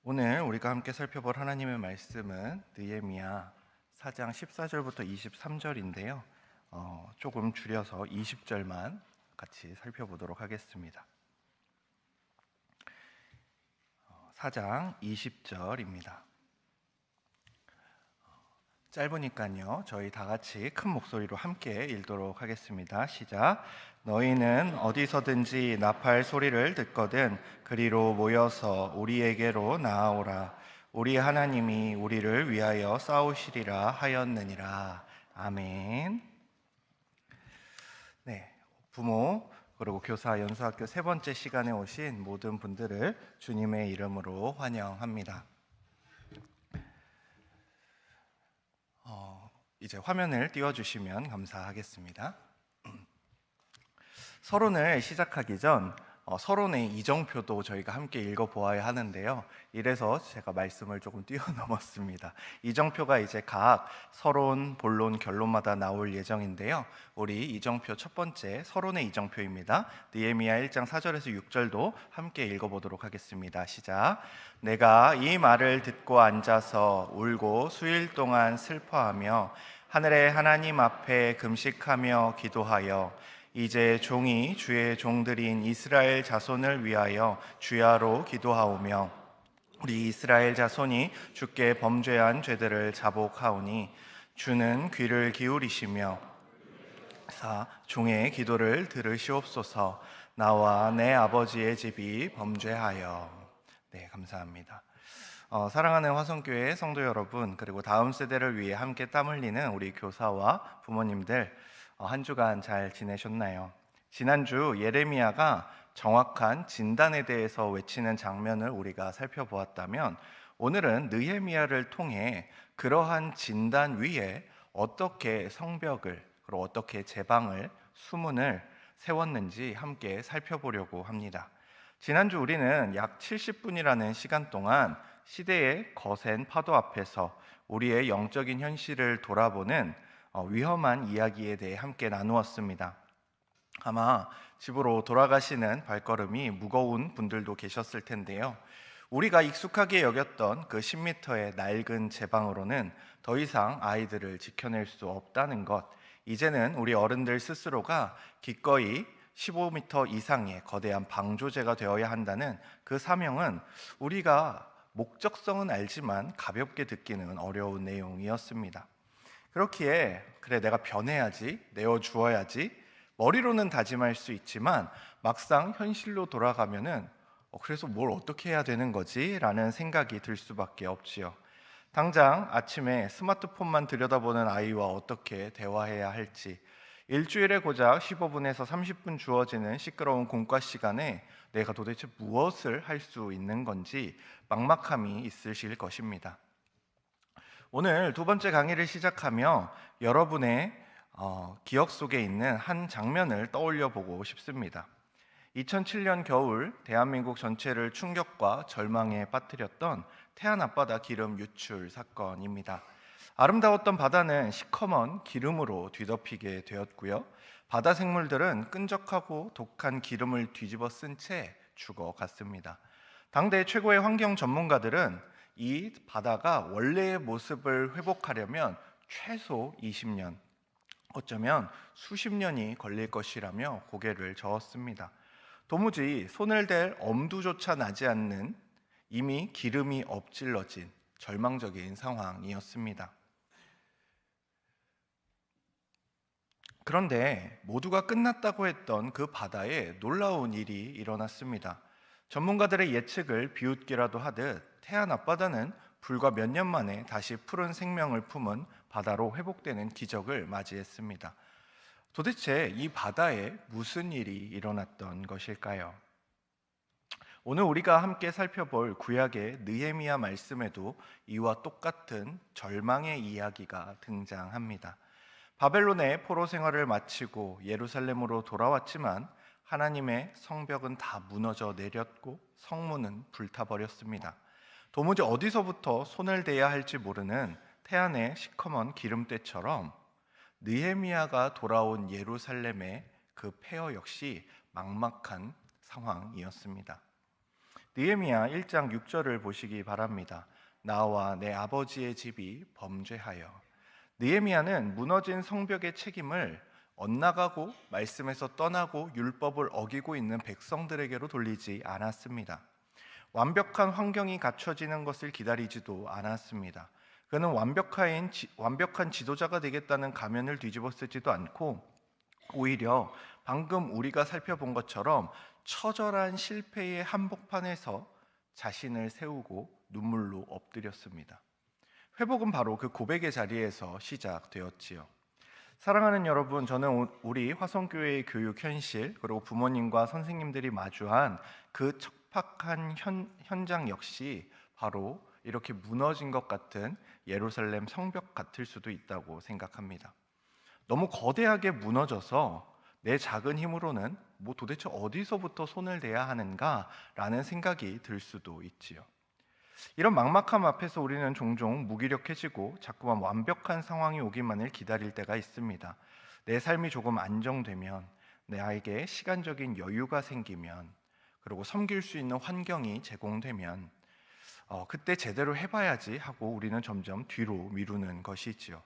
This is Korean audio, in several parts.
오늘 우리가 함께 살펴볼 하나님의 말씀은 느헤미야 4장 14절부터 23절인데요. 조금 줄여서 20절만 같이 살펴보도록 하겠습니다. 4장 20절입니다. 짧으니까요, 저희 다 같이 큰 목소리로 함께 읽도록 하겠습니다. 시작. 너희는 어디서든지 나팔 소리를 듣거든 그리로 모여서 우리에게로 나아오라. 우리 하나님이 우리를 위하여 싸우시리라 하였느니라. 아멘. 네, 부모 그리고 교사 연수학교 세 번째 시간에 오신 모든 분들을 주님의 이름으로 환영합니다. 이제 화면을 띄워주시면 감사하겠습니다. 서론을 시작하기 전 서론의 이정표도 저희가 함께 읽어보아야 하는데요. 이래서 제가 말씀을 조금 뛰어넘었습니다. 이정표가 이제 각 서론, 본론, 결론마다 나올 예정인데요. 우리 이정표 첫 번째 서론의 이정표입니다. 느헤미야 1장 4절에서 6절도 함께 읽어보도록 하겠습니다. 시작. 내가 이 말을 듣고 앉아서 울고 수일 동안 슬퍼하며 하늘의 하나님 앞에 금식하며 기도하여 이제 종이 주의 종들인 이스라엘 자손을 위하여 주야로 기도하오며 우리 이스라엘 자손이 주께 범죄한 죄들을 자복하오니 주는 귀를 기울이시며 종의 기도를 들으시옵소서. 나와 내 아버지의 집이 범죄하여. 네, 감사합니다. 사랑하는 화성교회 성도 여러분, 그리고 다음 세대를 위해 함께 땀 흘리는 우리 교사와 부모님들, 한 주간 잘 지내셨나요? 지난주 예레미야가 정확한 진단에 대해서 외치는 장면을 우리가 살펴보았다면, 오늘은 느헤미야를 통해 그러한 진단 위에 어떻게 성벽을, 그리고 어떻게 제방을, 수문을 세웠는지 함께 살펴보려고 합니다. 지난주 우리는 약 70분이라는 시간 동안 시대의 거센 파도 앞에서 우리의 영적인 현실을 돌아보는 위험한 이야기에 대해 함께 나누었습니다. 아마 집으로 돌아가시는 발걸음이 무거운 분들도 계셨을 텐데요. 우리가 익숙하게 여겼던 그 10m의 낡은 제방으로는 더 이상 아이들을 지켜낼 수 없다는 것, 이제는 우리 어른들 스스로가 기꺼이 15m 이상의 거대한 방조제가 되어야 한다는 그 사명은 우리가 목적성은 알지만 가볍게 듣기는 어려운 내용이었습니다. 그렇기에 그래 내가 변해야지, 내어주어야지 머리로는 다짐할 수 있지만 막상 현실로 돌아가면은 그래서 뭘 어떻게 해야 되는 거지? 라는 생각이 들 수밖에 없지요. 당장 아침에 스마트폰만 들여다보는 아이와 어떻게 대화해야 할지, 일주일에 고작 15분에서 30분 주어지는 시끄러운 공과 시간에 내가 도대체 무엇을 할 수 있는 건지 막막함이 있으실 것입니다. 오늘 두 번째 강의를 시작하며 여러분의 기억 속에 있는 한 장면을 떠올려 보고 싶습니다. 2007년 겨울 대한민국 전체를 충격과 절망에 빠뜨렸던 태안 앞바다 기름 유출 사건입니다. 아름다웠던 바다는 시커먼 기름으로 뒤덮이게 되었고요. 바다 생물들은 끈적하고 독한 기름을 뒤집어 쓴 채 죽어갔습니다. 당대 최고의 환경 전문가들은 이 바다가 원래의 모습을 회복하려면 최소 20년, 어쩌면 수십 년이 걸릴 것이라며 고개를 저었습니다. 도무지 손을 댈 엄두조차 나지 않는 이미 기름이 엎질러진 절망적인 상황이었습니다. 그런데 모두가 끝났다고 했던 그 바다에 놀라운 일이 일어났습니다. 전문가들의 예측을 비웃기라도 하듯 태안 앞바다는 불과 몇 년 만에 다시 푸른 생명을 품은 바다로 회복되는 기적을 맞이했습니다. 도대체 이 바다에 무슨 일이 일어났던 것일까요? 오늘 우리가 함께 살펴볼 구약의 느헤미야 말씀에도 이와 똑같은 절망의 이야기가 등장합니다. 바벨론의 포로 생활을 마치고 예루살렘으로 돌아왔지만 하나님의 성벽은 다 무너져 내렸고 성문은 불타버렸습니다. 도무지 어디서부터 손을 대야 할지 모르는 태안의 시커먼 기름때처럼 느헤미야가 돌아온 예루살렘의 그 폐허 역시 막막한 상황이었습니다. 느헤미야 1장 6절을 보시기 바랍니다. 나와 내 아버지의 집이 범죄하여. 느헤미야는 무너진 성벽의 책임을 엇나가고 말씀에서 떠나고 율법을 어기고 있는 백성들에게로 돌리지 않았습니다. 완벽한 환경이 갖춰지는 것을 기다리지도 않았습니다. 그는 완벽한 지도자가 되겠다는 가면을 뒤집어 쓰지도 않고 오히려 방금 우리가 살펴본 것처럼 처절한 실패의 한복판에서 자신을 세우고 눈물로 엎드렸습니다. 회복은 바로 그 고백의 자리에서 시작되었지요. 사랑하는 여러분, 저는 우리 화성교회의 교육 현실 그리고 부모님과 선생님들이 마주한 그 척박한 현장 역시 바로 이렇게 무너진 것 같은 예루살렘 성벽 같을 수도 있다고 생각합니다. 너무 거대하게 무너져서 내 작은 힘으로는 도대체 어디서부터 손을 대야 하는가라는 생각이 들 수도 있지요. 이런 막막함 앞에서 우리는 종종 무기력해지고 자꾸만 완벽한 상황이 오기만을 기다릴 때가 있습니다. 내 삶이 조금 안정되면, 나에게 시간적인 여유가 생기면, 그리고 섬길 수 있는 환경이 제공되면 그때 제대로 해봐야지 하고 우리는 점점 뒤로 미루는 것이지요.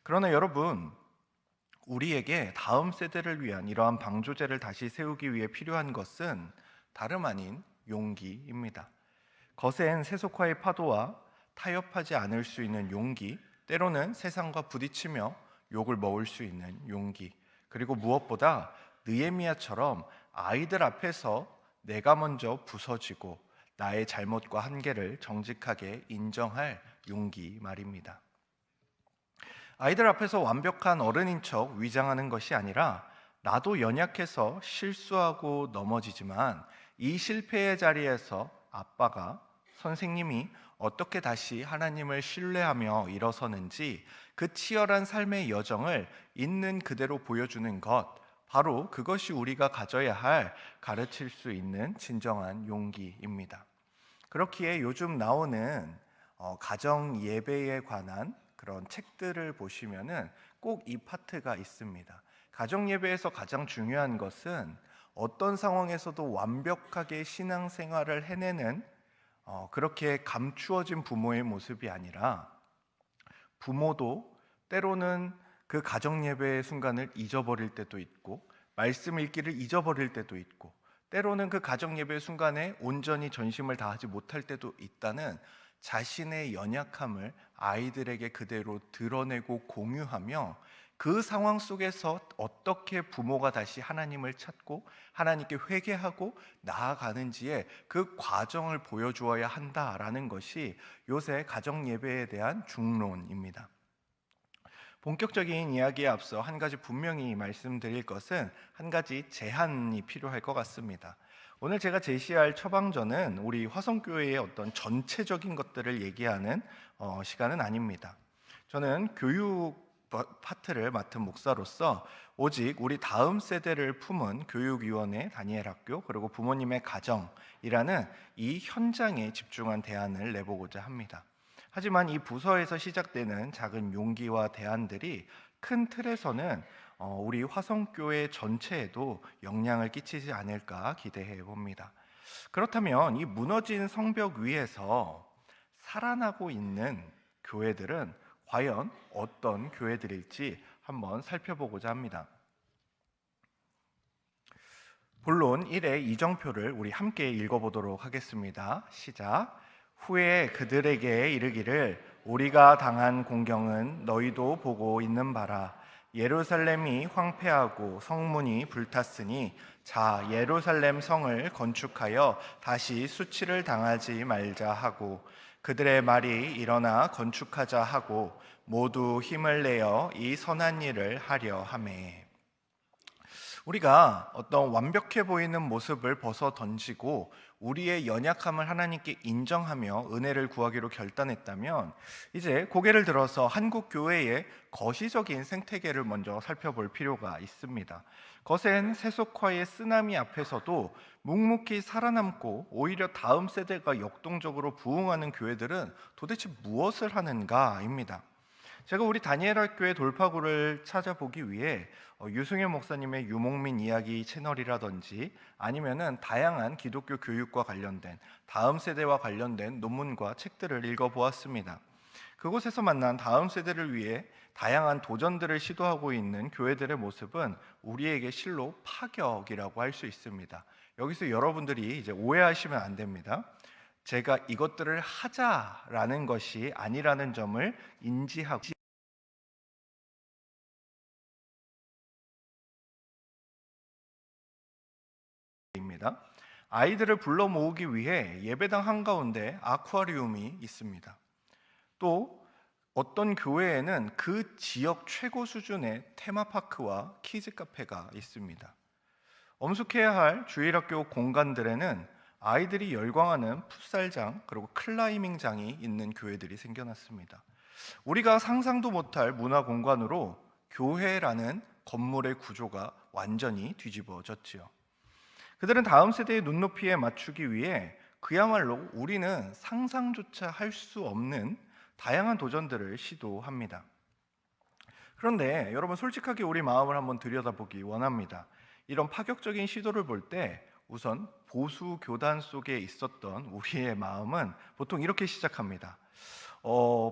그러나 여러분, 우리에게 다음 세대를 위한 이러한 방조제를 다시 세우기 위해 필요한 것은 다름 아닌 용기입니다. 거센 세속화의 파도와 타협하지 않을 수 있는 용기, 때로는 세상과 부딪히며 욕을 먹을 수 있는 용기, 그리고 무엇보다 느헤미야처럼 아이들 앞에서 내가 먼저 부서지고 나의 잘못과 한계를 정직하게 인정할 용기 말입니다. 아이들 앞에서 완벽한 어른인 척 위장하는 것이 아니라 나도 연약해서 실수하고 넘어지지만 이 실패의 자리에서 아빠가, 선생님이 어떻게 다시 하나님을 신뢰하며 일어서는지 그 치열한 삶의 여정을 있는 그대로 보여주는 것, 바로 그것이 우리가 가져야 할 가르칠 수 있는 진정한 용기입니다. 그렇기에 요즘 나오는 가정 예배에 관한 그런 책들을 보시면은 꼭 이 파트가 있습니다. 가정 예배에서 가장 중요한 것은 어떤 상황에서도 완벽하게 신앙생활을 해내는 그렇게 감추어진 부모의 모습이 아니라, 부모도 때로는 그 가정 예배의 순간을 잊어버릴 때도 있고 말씀 읽기를 잊어버릴 때도 있고 때로는 그 가정 예배 순간에 온전히 전심을 다하지 못할 때도 있다는 자신의 연약함을 아이들에게 그대로 드러내고 공유하며 그 상황 속에서 어떻게 부모가 다시 하나님을 찾고 하나님께 회개하고 나아가는지의 그 과정을 보여주어야 한다라는 것이 요새 가정 예배에 대한 중론입니다. 본격적인 이야기에 앞서 한 가지 분명히 말씀드릴 것은 한 가지 제한이 필요할 것 같습니다. 오늘 제가 제시할 처방전은 우리 화성교회의 어떤 전체적인 것들을 얘기하는 시간은 아닙니다. 저는 교육 파트를 맡은 목사로서 오직 우리 다음 세대를 품은 교육위원회, 다니엘학교, 그리고 부모님의 가정이라는 이 현장에 집중한 대안을 내보고자 합니다. 하지만 이 부서에서 시작되는 작은 용기와 대안들이 큰 틀에서는 우리 화성교회 전체에도 영향을 끼치지 않을까 기대해 봅니다. 그렇다면 이 무너진 성벽 위에서 살아나고 있는 교회들은 과연 어떤 교회들일지 한번 살펴보고자 합니다. 본론 1의 이정표를 우리 함께 읽어보도록 하겠습니다. 시작. 후에 그들에게 이르기를 우리가 당한 공경은 너희도 보고 있는 바라. 예루살렘이 황폐하고 성문이 불탔으니 자 예루살렘 성을 건축하여 다시 수치를 당하지 말자 하고 그들의 말이 일어나 건축하자 하고 모두 힘을 내어 이 선한 일을 하려 하매. 우리가 어떤 완벽해 보이는 모습을 벗어 던지고 우리의 연약함을 하나님께 인정하며 은혜를 구하기로 결단했다면 이제 고개를 들어서 한국 교회의 거시적인 생태계를 먼저 살펴볼 필요가 있습니다. 거센 세속화의 쓰나미 앞에서도 묵묵히 살아남고 오히려 다음 세대가 역동적으로 부흥하는 교회들은 도대체 무엇을 하는가입니다. 제가 우리 다니엘 학교의 돌파구를 찾아보기 위해 유승현 목사님의 유목민 이야기 채널이라든지 아니면은 다양한 기독교 교육과 관련된 다음 세대와 관련된 논문과 책들을 읽어보았습니다. 그곳에서 만난 다음 세대를 위해 다양한 도전들을 시도하고 있는 교회들의 모습은 우리에게 실로 파격이라고 할 수 있습니다. 여기서 여러분들이 이제 오해하시면 안 됩니다. 제가 이것들을 하자라는 것이 아니라는 점을 인지하고 입니다. 아이들을 불러 모으기 위해 예배당 한가운데 아쿠아리움이 있습니다. 또 어떤 교회에는 그 지역 최고 수준의 테마파크와 키즈 카페가 있습니다. 엄숙해야 할 주일학교 공간들에는 아이들이 열광하는 풋살장 그리고 클라이밍장이 있는 교회들이 생겨났습니다. 우리가 상상도 못할 문화 공간으로 교회라는 건물의 구조가 완전히 뒤집어졌지요. 그들은 다음 세대의 눈높이에 맞추기 위해 그야말로 우리는 상상조차 할 수 없는 다양한 도전들을 시도합니다. 그런데 여러분, 솔직하게 우리 마음을 한번 들여다보기 원합니다. 이런 파격적인 시도를 볼 때 우선 보수 교단 속에 있었던 우리의 마음은 보통 이렇게 시작합니다.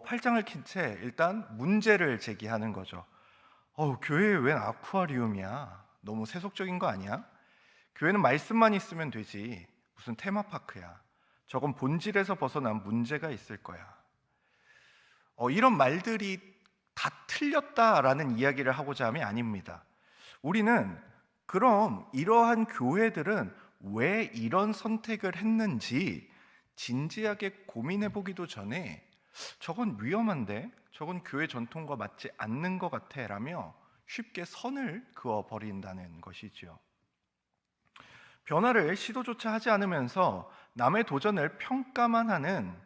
팔짱을 낀 채 일단 문제를 제기하는 거죠. 교회에 웬 아쿠아리움이야? 너무 세속적인 거 아니야? 교회는 말씀만 있으면 되지. 무슨 테마파크야? 저건 본질에서 벗어난 문제가 있을 거야. 이런 말들이 다 틀렸다라는 이야기를 하고자 함이 아닙니다. 우리는 그럼 이러한 교회들은 왜 이런 선택을 했는지 진지하게 고민해 보기도 전에 저건 위험한데, 저건 교회 전통과 맞지 않는 것 같아 라며 쉽게 선을 그어 버린다는 것이지요. 변화를 시도조차 하지 않으면서 남의 도전을 평가만 하는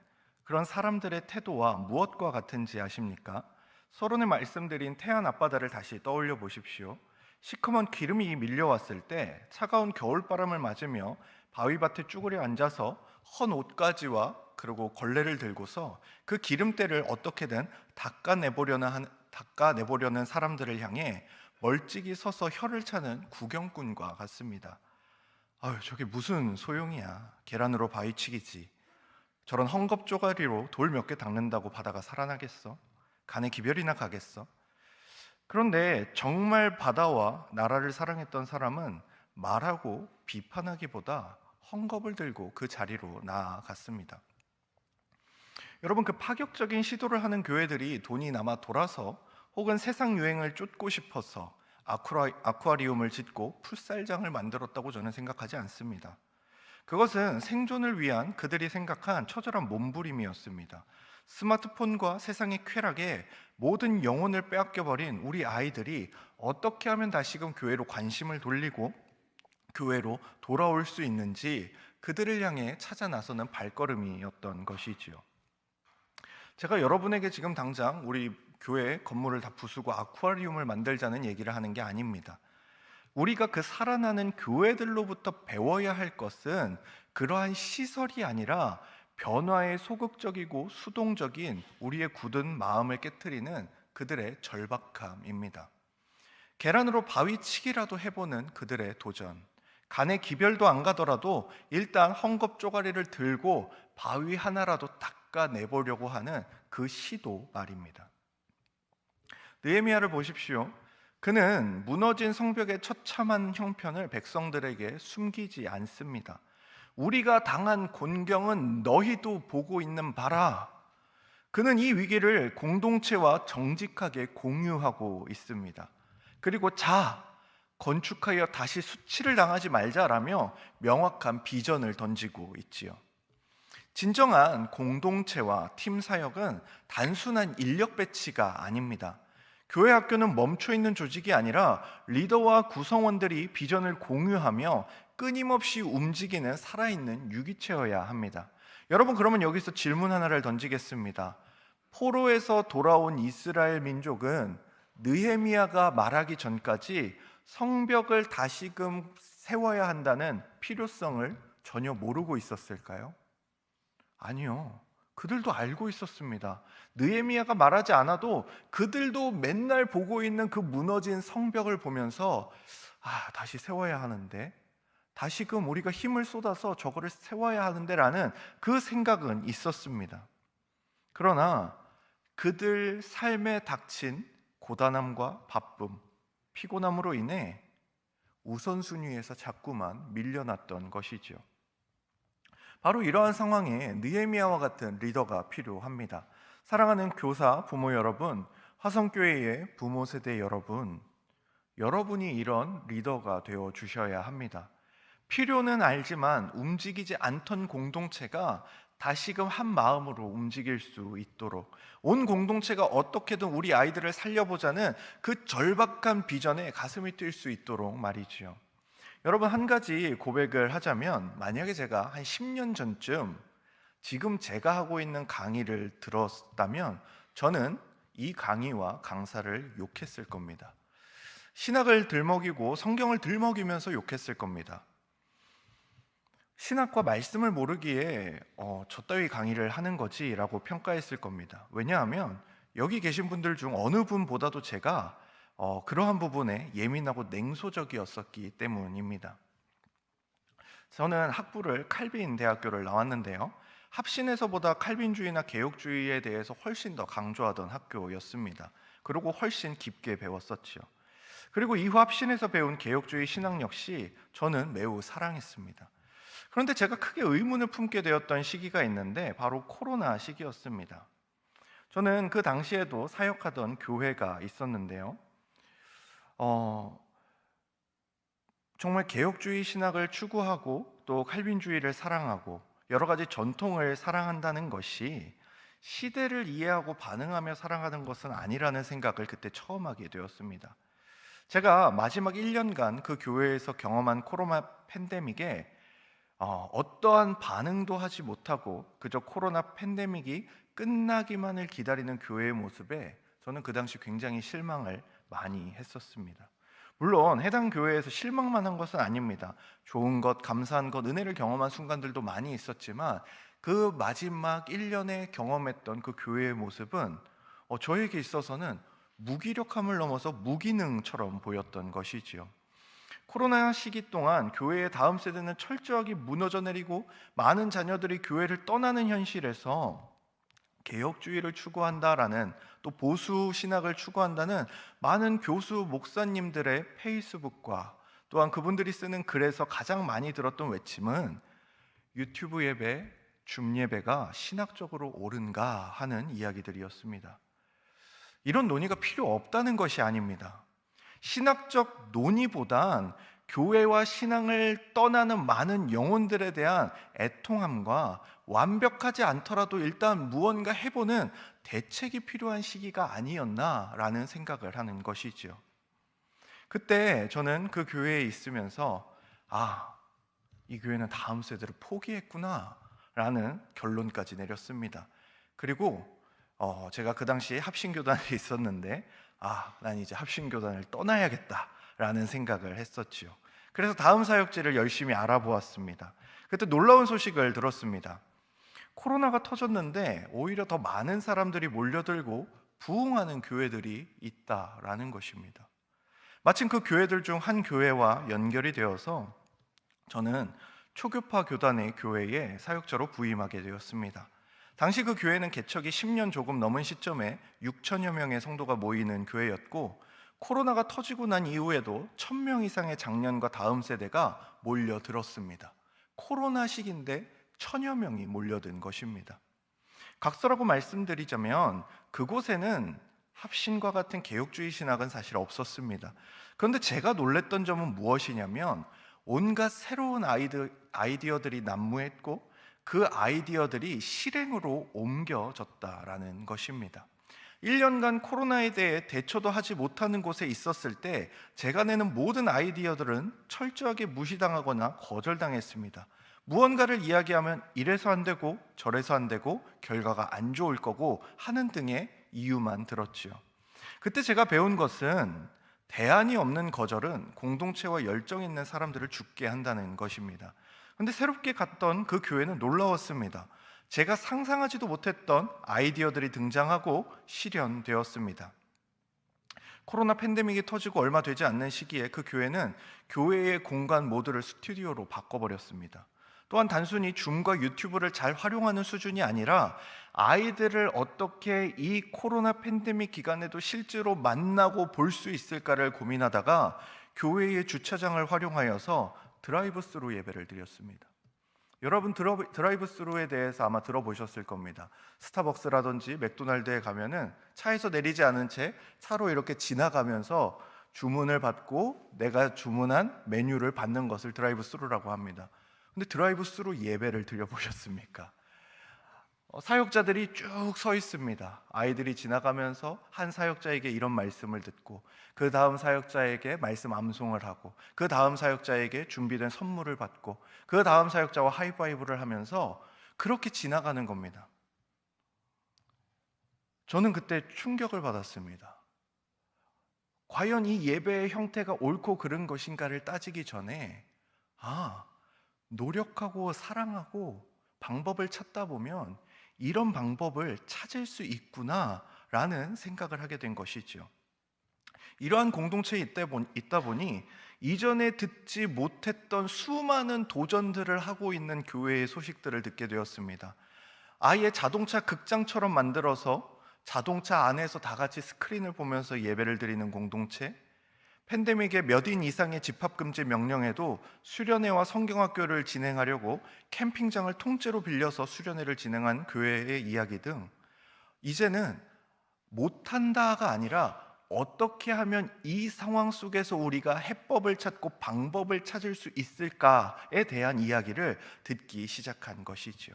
그런 사람들의 태도와 무엇과 같은지 아십니까? 서론에 말씀드린 태안 앞바다를 다시 떠올려 보십시오. 시커먼 기름이 밀려왔을 때 차가운 겨울바람을 맞으며 바위밭에 쭈그려 앉아서 헌 옷가지와 그리고 걸레를 들고서 그 기름때를 어떻게든 닦아내보려는 사람들을 향해 멀찍이 서서 혀를 차는 구경꾼과 같습니다. 저게 무슨 소용이야. 계란으로 바위치기지. 저런 헝겊 쪼가리로 돌 몇 개 닦는다고 바다가 살아나겠어? 간에 기별이나 가겠어? 그런데 정말 바다와 나라를 사랑했던 사람은 말하고 비판하기보다 헝겊을 들고 그 자리로 나아갔습니다. 여러분, 그 파격적인 시도를 하는 교회들이 돈이 남아 돌아서 혹은 세상 유행을 쫓고 싶어서 아쿠아리움을 짓고 풋살장을 만들었다고 저는 생각하지 않습니다. 그것은 생존을 위한 그들이 생각한 처절한 몸부림이었습니다. 스마트폰과 세상의 쾌락에 모든 영혼을 빼앗겨버린 우리 아이들이 어떻게 하면 다시금 교회로 관심을 돌리고 교회로 돌아올 수 있는지 그들을 향해 찾아 나서는 발걸음이었던 것이지요. 제가 여러분에게 지금 당장 우리 교회 건물을 다 부수고 아쿠아리움을 만들자는 얘기를 하는 게 아닙니다. 우리가 그 살아나는 교회들로부터 배워야 할 것은 그러한 시설이 아니라 변화에 소극적이고 수동적인 우리의 굳은 마음을 깨트리는 그들의 절박함입니다. 계란으로 바위치기라도 해보는 그들의 도전, 간에 기별도 안 가더라도 일단 헝겊 쪼가리를 들고 바위 하나라도 닦아내보려고 하는 그 시도 말입니다. 느헤미야를 보십시오. 그는 무너진 성벽의 처참한 형편을 백성들에게 숨기지 않습니다. 우리가 당한 곤경은 너희도 보고 있는 바라. 그는 이 위기를 공동체와 정직하게 공유하고 있습니다. 그리고 건축하여 다시 수치를 당하지 말자라며 명확한 비전을 던지고 있지요. 진정한 공동체와 팀 사역은 단순한 인력 배치가 아닙니다. 교회 학교는 멈춰있는 조직이 아니라 리더와 구성원들이 비전을 공유하며 끊임없이 움직이는 살아있는 유기체여야 합니다. 여러분, 그러면 여기서 질문 하나를 던지겠습니다. 포로에서 돌아온 이스라엘 민족은 느헤미야가 말하기 전까지 성벽을 다시금 세워야 한다는 필요성을 전혀 모르고 있었을까요? 아니요. 그 그들도 알고 있었습니다. 느헤미야가 말하지 않아도 그들도 맨날 보고 있는 그 무너진 성벽을 보면서 다시 세워야 하는데, 다시금 우리가 힘을 쏟아서 저거를 세워야 하는데라는 그 생각은 있었습니다. 그러나 그들 삶에 닥친 고단함과 바쁨, 피곤함으로 인해 우선순위에서 자꾸만 밀려났던 것이죠. 바로 이러한 상황에 느헤미야와 같은 리더가 필요합니다. 사랑하는 교사, 부모 여러분, 화성교회의 부모 세대 여러분, 여러분이 이런 리더가 되어 주셔야 합니다. 필요는 알지만 움직이지 않던 공동체가 다시금 한 마음으로 움직일 수 있도록, 온 공동체가 어떻게든 우리 아이들을 살려보자는 그 절박한 비전에 가슴이 뛸 수 있도록 말이지요. 여러분, 한 가지 고백을 하자면, 만약에 제가 한 10년 전쯤 지금 제가 하고 있는 강의를 들었다면 저는 이 강의와 강사를 욕했을 겁니다. 신학을 들먹이고 성경을 들먹이면서 욕했을 겁니다. 신학과 말씀을 모르기에 저 따위 강의를 하는 거지 라고 평가했을 겁니다. 왜냐하면 여기 계신 분들 중 어느 분보다도 제가 그러한 부분에 예민하고 냉소적이었었기 때문입니다. 저는 학부를 칼빈 대학교를 나왔는데요, 합신에서보다 칼빈주의나 개혁주의에 대해서 훨씬 더 강조하던 학교였습니다. 그리고 훨씬 깊게 배웠었죠. 그리고 이후 합신에서 배운 개혁주의 신학 역시 저는 매우 사랑했습니다. 그런데 제가 크게 의문을 품게 되었던 시기가 있는데 바로 코로나 시기였습니다. 저는 그 당시에도 사역하던 교회가 있었는데요, 정말 개혁주의 신학을 추구하고 또 칼빈주의를 사랑하고 여러 가지 전통을 사랑한다는 것이 시대를 이해하고 반응하며 살아가는 것은 아니라는 생각을 그때 처음 하게 되었습니다. 제가 마지막 1년간 그 교회에서 경험한 코로나 팬데믹에 어떠한 반응도 하지 못하고 그저 코로나 팬데믹이 끝나기만을 기다리는 교회의 모습에 저는 그 당시 굉장히 실망을 많이 했었습니다. 물론 해당 교회에서 실망만 한 것은 아닙니다. 좋은 것, 감사한 것, 은혜를 경험한 순간들도 많이 있었지만 그 마지막 1년에 경험했던 그 교회의 모습은 저에게 있어서는 무기력함을 넘어서 무기능처럼 보였던 것이지요. 코로나 시기 동안 교회의 다음 세대는 철저하게 무너져 내리고 많은 자녀들이 교회를 떠나는 현실에서 개혁주의를 추구한다라는, 또 보수 신학을 추구한다는 많은 교수 목사님들의 페이스북과 또한 그분들이 쓰는 글에서 가장 많이 들었던 외침은 유튜브 예배, 줌 예배가 신학적으로 옳은가 하는 이야기들이었습니다. 이런 논의가 필요 없다는 것이 아닙니다. 신학적 논의보단 교회와 신앙을 떠나는 많은 영혼들에 대한 애통함과 완벽하지 않더라도 일단 무언가 해보는 대책이 필요한 시기가 아니었나라는 생각을 하는 것이죠. 그때 저는 그 교회에 있으면서 이 교회는 다음 세대를 포기했구나 라는 결론까지 내렸습니다. 그리고 제가 그 당시에 합신교단에 있었는데 난 이제 합신교단을 떠나야겠다라는 생각을 했었지요. 그래서 다음 사역지를 열심히 알아보았습니다. 그때 놀라운 소식을 들었습니다. 코로나가 터졌는데 오히려 더 많은 사람들이 몰려들고 부흥하는 교회들이 있다라는 것입니다. 마침 그 교회들 중 한 교회와 연결이 되어서 저는 초교파 교단의 교회에 사역자로 부임하게 되었습니다. 당시 그 교회는 개척이 10년 조금 넘은 시점에 6천여 명의 성도가 모이는 교회였고, 코로나가 터지고 난 이후에도 1,000명 이상의 장년과 다음 세대가 몰려들었습니다. 코로나 시기인데 1,000여 명이 몰려든 것입니다. 각서라고 말씀드리자면 그곳에는 합신과 같은 개혁주의 신학은 사실 없었습니다. 그런데 제가 놀랬던 점은 무엇이냐면 온갖 새로운 아이디어들이 난무했고 그 아이디어들이 실행으로 옮겨졌다라는 것입니다. 1년간 코로나에 대해 대처도 하지 못하는 곳에 있었을 때 제가 내는 모든 아이디어들은 철저하게 무시당하거나 거절당했습니다. 무언가를 이야기하면 이래서 안 되고 저래서 안 되고 결과가 안 좋을 거고 하는 등의 이유만 들었지요. 그때 제가 배운 것은 대안이 없는 거절은 공동체와 열정 있는 사람들을 죽게 한다는 것입니다. 그런데 새롭게 갔던 그 교회는 놀라웠습니다. 제가 상상하지도 못했던 아이디어들이 등장하고 실현되었습니다. 코로나 팬데믹이 터지고 얼마 되지 않는 시기에 그 교회는 교회의 공간 모두를 스튜디오로 바꿔버렸습니다. 또한 단순히 줌과 유튜브를 잘 활용하는 수준이 아니라 아이들을 어떻게 이 코로나 팬데믹 기간에도 실제로 만나고 볼 수 있을까를 고민하다가 교회의 주차장을 활용하여서 드라이브 스루 예배를 드렸습니다. 여러분 드라이브 스루에 대해서 아마 들어보셨을 겁니다. 스타벅스라든지 맥도날드에 가면은 차에서 내리지 않은 채 차로 이렇게 지나가면서 주문을 받고 내가 주문한 메뉴를 받는 것을 드라이브 스루라고 합니다. 근데 드라이브 스루 예배를 드려보셨습니까? 사역자들이 쭉 서 있습니다. 아이들이 지나가면서 한 사역자에게 이런 말씀을 듣고 그 다음 사역자에게 말씀 암송을 하고 그 다음 사역자에게 준비된 선물을 받고 그 다음 사역자와 하이파이브를 하면서 그렇게 지나가는 겁니다. 저는 그때 충격을 받았습니다. 과연 이 예배의 형태가 옳고 그른 것인가를 따지기 전에 노력하고 사랑하고 방법을 찾다 보면 이런 방법을 찾을 수 있구나라는 생각을 하게 된 것이죠. 이러한 공동체에 있다 보니 이전에 듣지 못했던 수많은 도전들을 하고 있는 교회의 소식들을 듣게 되었습니다. 아예 자동차 극장처럼 만들어서 자동차 안에서 다 같이 스크린을 보면서 예배를 드리는 공동체, 팬데믹의 몇 인 이상의 집합금지 명령에도 수련회와 성경학교를 진행하려고 캠핑장을 통째로 빌려서 수련회를 진행한 교회의 이야기 등 이제는 못한다가 아니라 어떻게 하면 이 상황 속에서 우리가 해법을 찾고 방법을 찾을 수 있을까에 대한 이야기를 듣기 시작한 것이지요.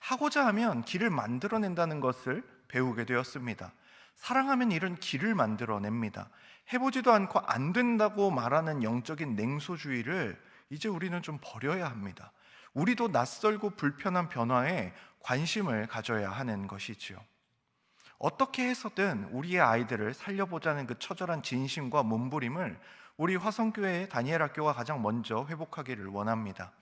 하고자 하면 길을 만들어낸다는 것을 배우게 되었습니다. 사랑하면 이런 길을 만들어냅니다. 해보지도 않고 안 된다고 말하는 영적인 냉소주의를 이제 우리는 좀 버려야 합니다. 우리도 낯설고 불편한 변화에 관심을 가져야 하는 것이지요. 어떻게 해서든 우리의 아이들을 살려보자는 그 처절한 진심과 몸부림을 우리 화성교회의 다니엘 학교가 가장 먼저 회복하기를 원합니다.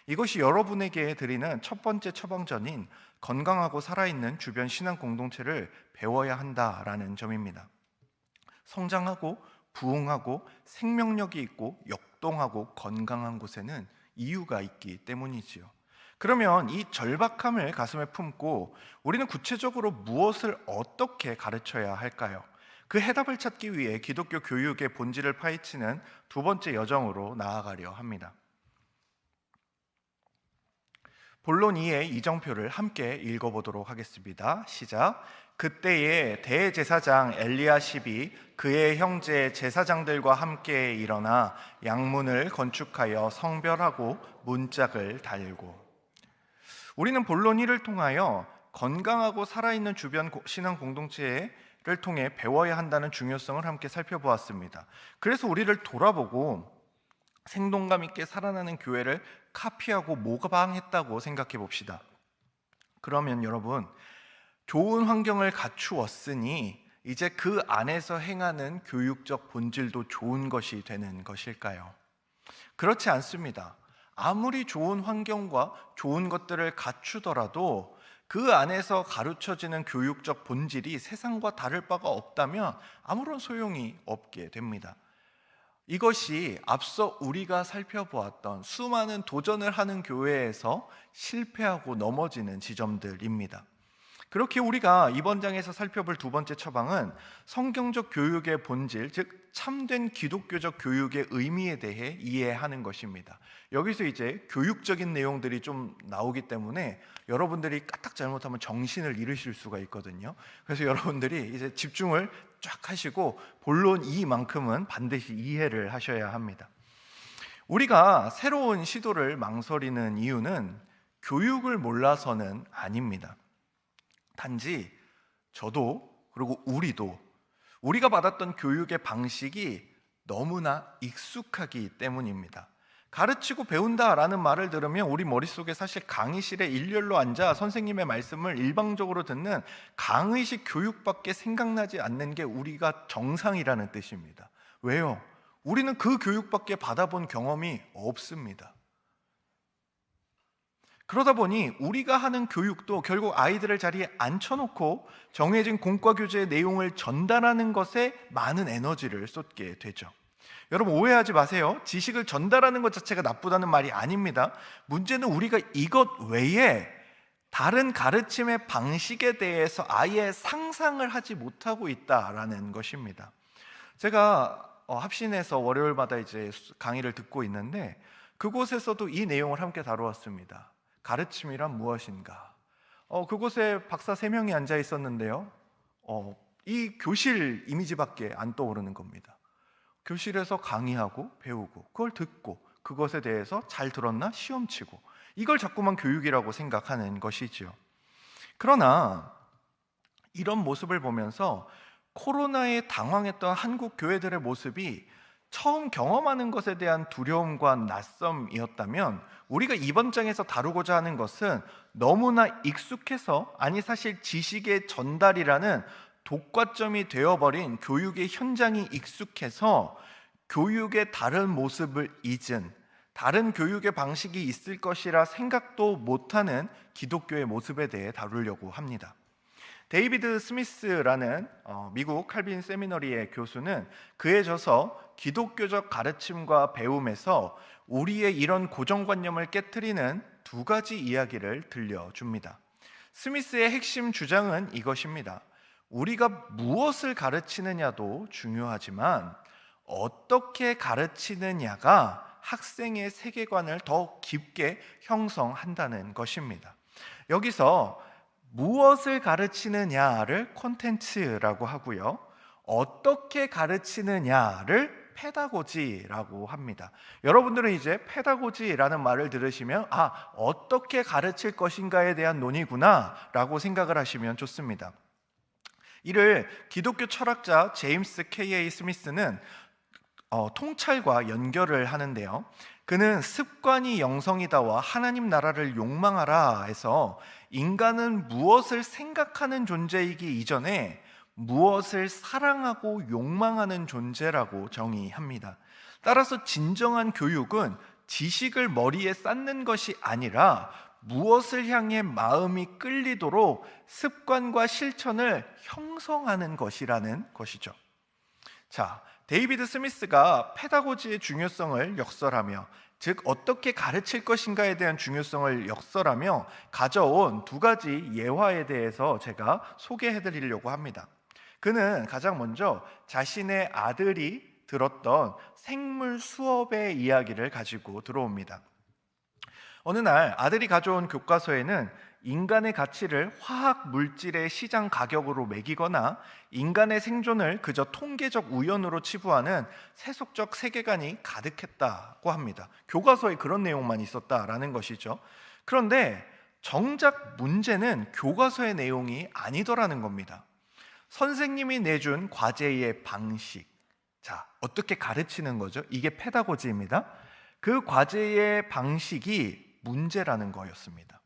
이것이 여러분에게 드리는 첫 번째 처방전인 건강하고 살아있는 주변 신앙 공동체를 배워야 한다라는 점입니다. 성장하고 부흥하고 생명력이 있고 역동하고 건강한 곳에는 이유가 있기 때문이지요. 그러면 이 절박함을 가슴에 품고 우리는 구체적으로 무엇을 어떻게 가르쳐야 할까요? 그 해답을 찾기 위해 기독교 교육의 본질을 파헤치는 두 번째 여정으로 나아가려 합니다. 본론 2의 이정표를 함께 읽어보도록 하겠습니다. 시작. 그때에 대제사장 엘리야십이 그의 형제 제사장들과 함께 일어나 양문을 건축하여 성별하고 문짝을 달고. 우리는 본론 1을 통하여 건강하고 살아있는 주변 신앙 공동체를 통해 배워야 한다는 중요성을 함께 살펴보았습니다. 그래서 우리를 돌아보고 생동감 있게 살아나는 교회를 카피하고 모방했다고 생각해 봅시다. 그러면 여러분, 좋은 환경을 갖추었으니 이제 그 안에서 행하는 교육적 본질도 좋은 것이 되는 것일까요? 그렇지 않습니다. 아무리 좋은 환경과 좋은 것들을 갖추더라도 그 안에서 가르쳐지는 교육적 본질이 세상과 다를 바가 없다면 아무런 소용이 없게 됩니다. 이것이 앞서 우리가 살펴보았던 수많은 도전을 하는 교회에서 실패하고 넘어지는 지점들입니다. 그렇게 우리가 이번 장에서 살펴볼 두 번째 처방은 성경적 교육의 본질, 즉 참된 기독교적 교육의 의미에 대해 이해하는 것입니다. 여기서 이제 교육적인 내용들이 좀 나오기 때문에 여러분들이 까딱 잘못하면 정신을 잃으실 수가 있거든요. 그래서 여러분들이 이제 집중을 쫙 하시고 본론 2만큼은 반드시 이해를 하셔야 합니다. 우리가 새로운 시도를 망설이는 이유는 교육을 몰라서는 아닙니다. 단지 저도 그리고 우리가 받았던 교육의 방식이 너무나 익숙하기 때문입니다. 가르치고 배운다라는 말을 들으면 우리 머릿속에 사실 강의실에 일렬로 앉아 선생님의 말씀을 일방적으로 듣는 강의식 교육밖에 생각나지 않는 게 우리가 정상이라는 뜻입니다. 왜요? 우리는 그 교육밖에 받아본 경험이 없습니다. 그러다 보니 우리가 하는 교육도 결국 아이들을 자리에 앉혀놓고 정해진 공과 교재의 내용을 전달하는 것에 많은 에너지를 쏟게 되죠. 여러분 오해하지 마세요. 지식을 전달하는 것 자체가 나쁘다는 말이 아닙니다. 문제는 우리가 이것 외에 다른 가르침의 방식에 대해서 아예 상상을 하지 못하고 있다라는 것입니다. 제가 합신에서 월요일마다 이제 강의를 듣고 있는데 그곳에서도 이 내용을 함께 다루었습니다. 가르침이란 무엇인가? 그곳에 박사 3명이 앉아 있었는데요. 이 교실 이미지밖에 안 떠오르는 겁니다. 교실에서 강의하고 배우고 그걸 듣고 그것에 대해서 잘 들었나 시험 치고 이걸 자꾸만 교육이라고 생각하는 것이지요. 그러나 이런 모습을 보면서 코로나에 당황했던 한국 교회들의 모습이 처음 경험하는 것에 대한 두려움과 낯섦이었다면 우리가 이번 장에서 다루고자 하는 것은 너무나 익숙해서 아니 사실 지식의 전달이라는 독과점이 되어버린 교육의 현장이 익숙해서 교육의 다른 모습을 잊은 다른 교육의 방식이 있을 것이라 생각도 못하는 기독교의 모습에 대해 다루려고 합니다. 데이비드 스미스라는 미국 칼빈 세미너리의 교수는 그에 져서 기독교적 가르침과 배움에서 우리의 이런 고정관념을 깨트리는 2가지 이야기를 들려줍니다. 스미스의 핵심 주장은 이것입니다. 우리가 무엇을 가르치느냐도 중요하지만 어떻게 가르치느냐가 학생의 세계관을 더 깊게 형성한다는 것입니다. 여기서 무엇을 가르치느냐를 콘텐츠라고 하고요, 어떻게 가르치느냐를 페다고지라고 합니다. 여러분들은 이제 페다고지라는 말을 들으시면 어떻게 가르칠 것인가에 대한 논의구나 라고 생각을 하시면 좋습니다. 이를 기독교 철학자 제임스 K.A. 스미스는 통찰과 연결을 하는데요. 그는 습관이 영성이다와 하나님 나라를 욕망하라 해서 인간은 무엇을 생각하는 존재이기 이전에 무엇을 사랑하고 욕망하는 존재라고 정의합니다. 따라서 진정한 교육은 지식을 머리에 쌓는 것이 아니라 무엇을 향해 마음이 끌리도록 습관과 실천을 형성하는 것이라는 것이죠. 자, 데이비드 스미스가 페다고지의 중요성을 역설하며, 즉 어떻게 가르칠 것인가에 대한 중요성을 역설하며 가져온 2가지 예화에 대해서 제가 소개해 드리려고 합니다. 그는 가장 먼저 자신의 아들이 들었던 생물 수업의 이야기를 가지고 들어옵니다. 어느 날 아들이 가져온 교과서에는 인간의 가치를 화학 물질의 시장 가격으로 매기거나 인간의 생존을 그저 통계적 우연으로 치부하는 세속적 세계관이 가득했다고 합니다. 교과서에 그런 내용만 있었다라는 것이죠. 그런데 정작 문제는 교과서의 내용이 아니더라는 겁니다. 선생님이 내준 과제의 방식, 자, 어떻게 가르치는 거죠? 이게 페다고지입니다. 그 과제의 방식이 문제라는 거였습니다.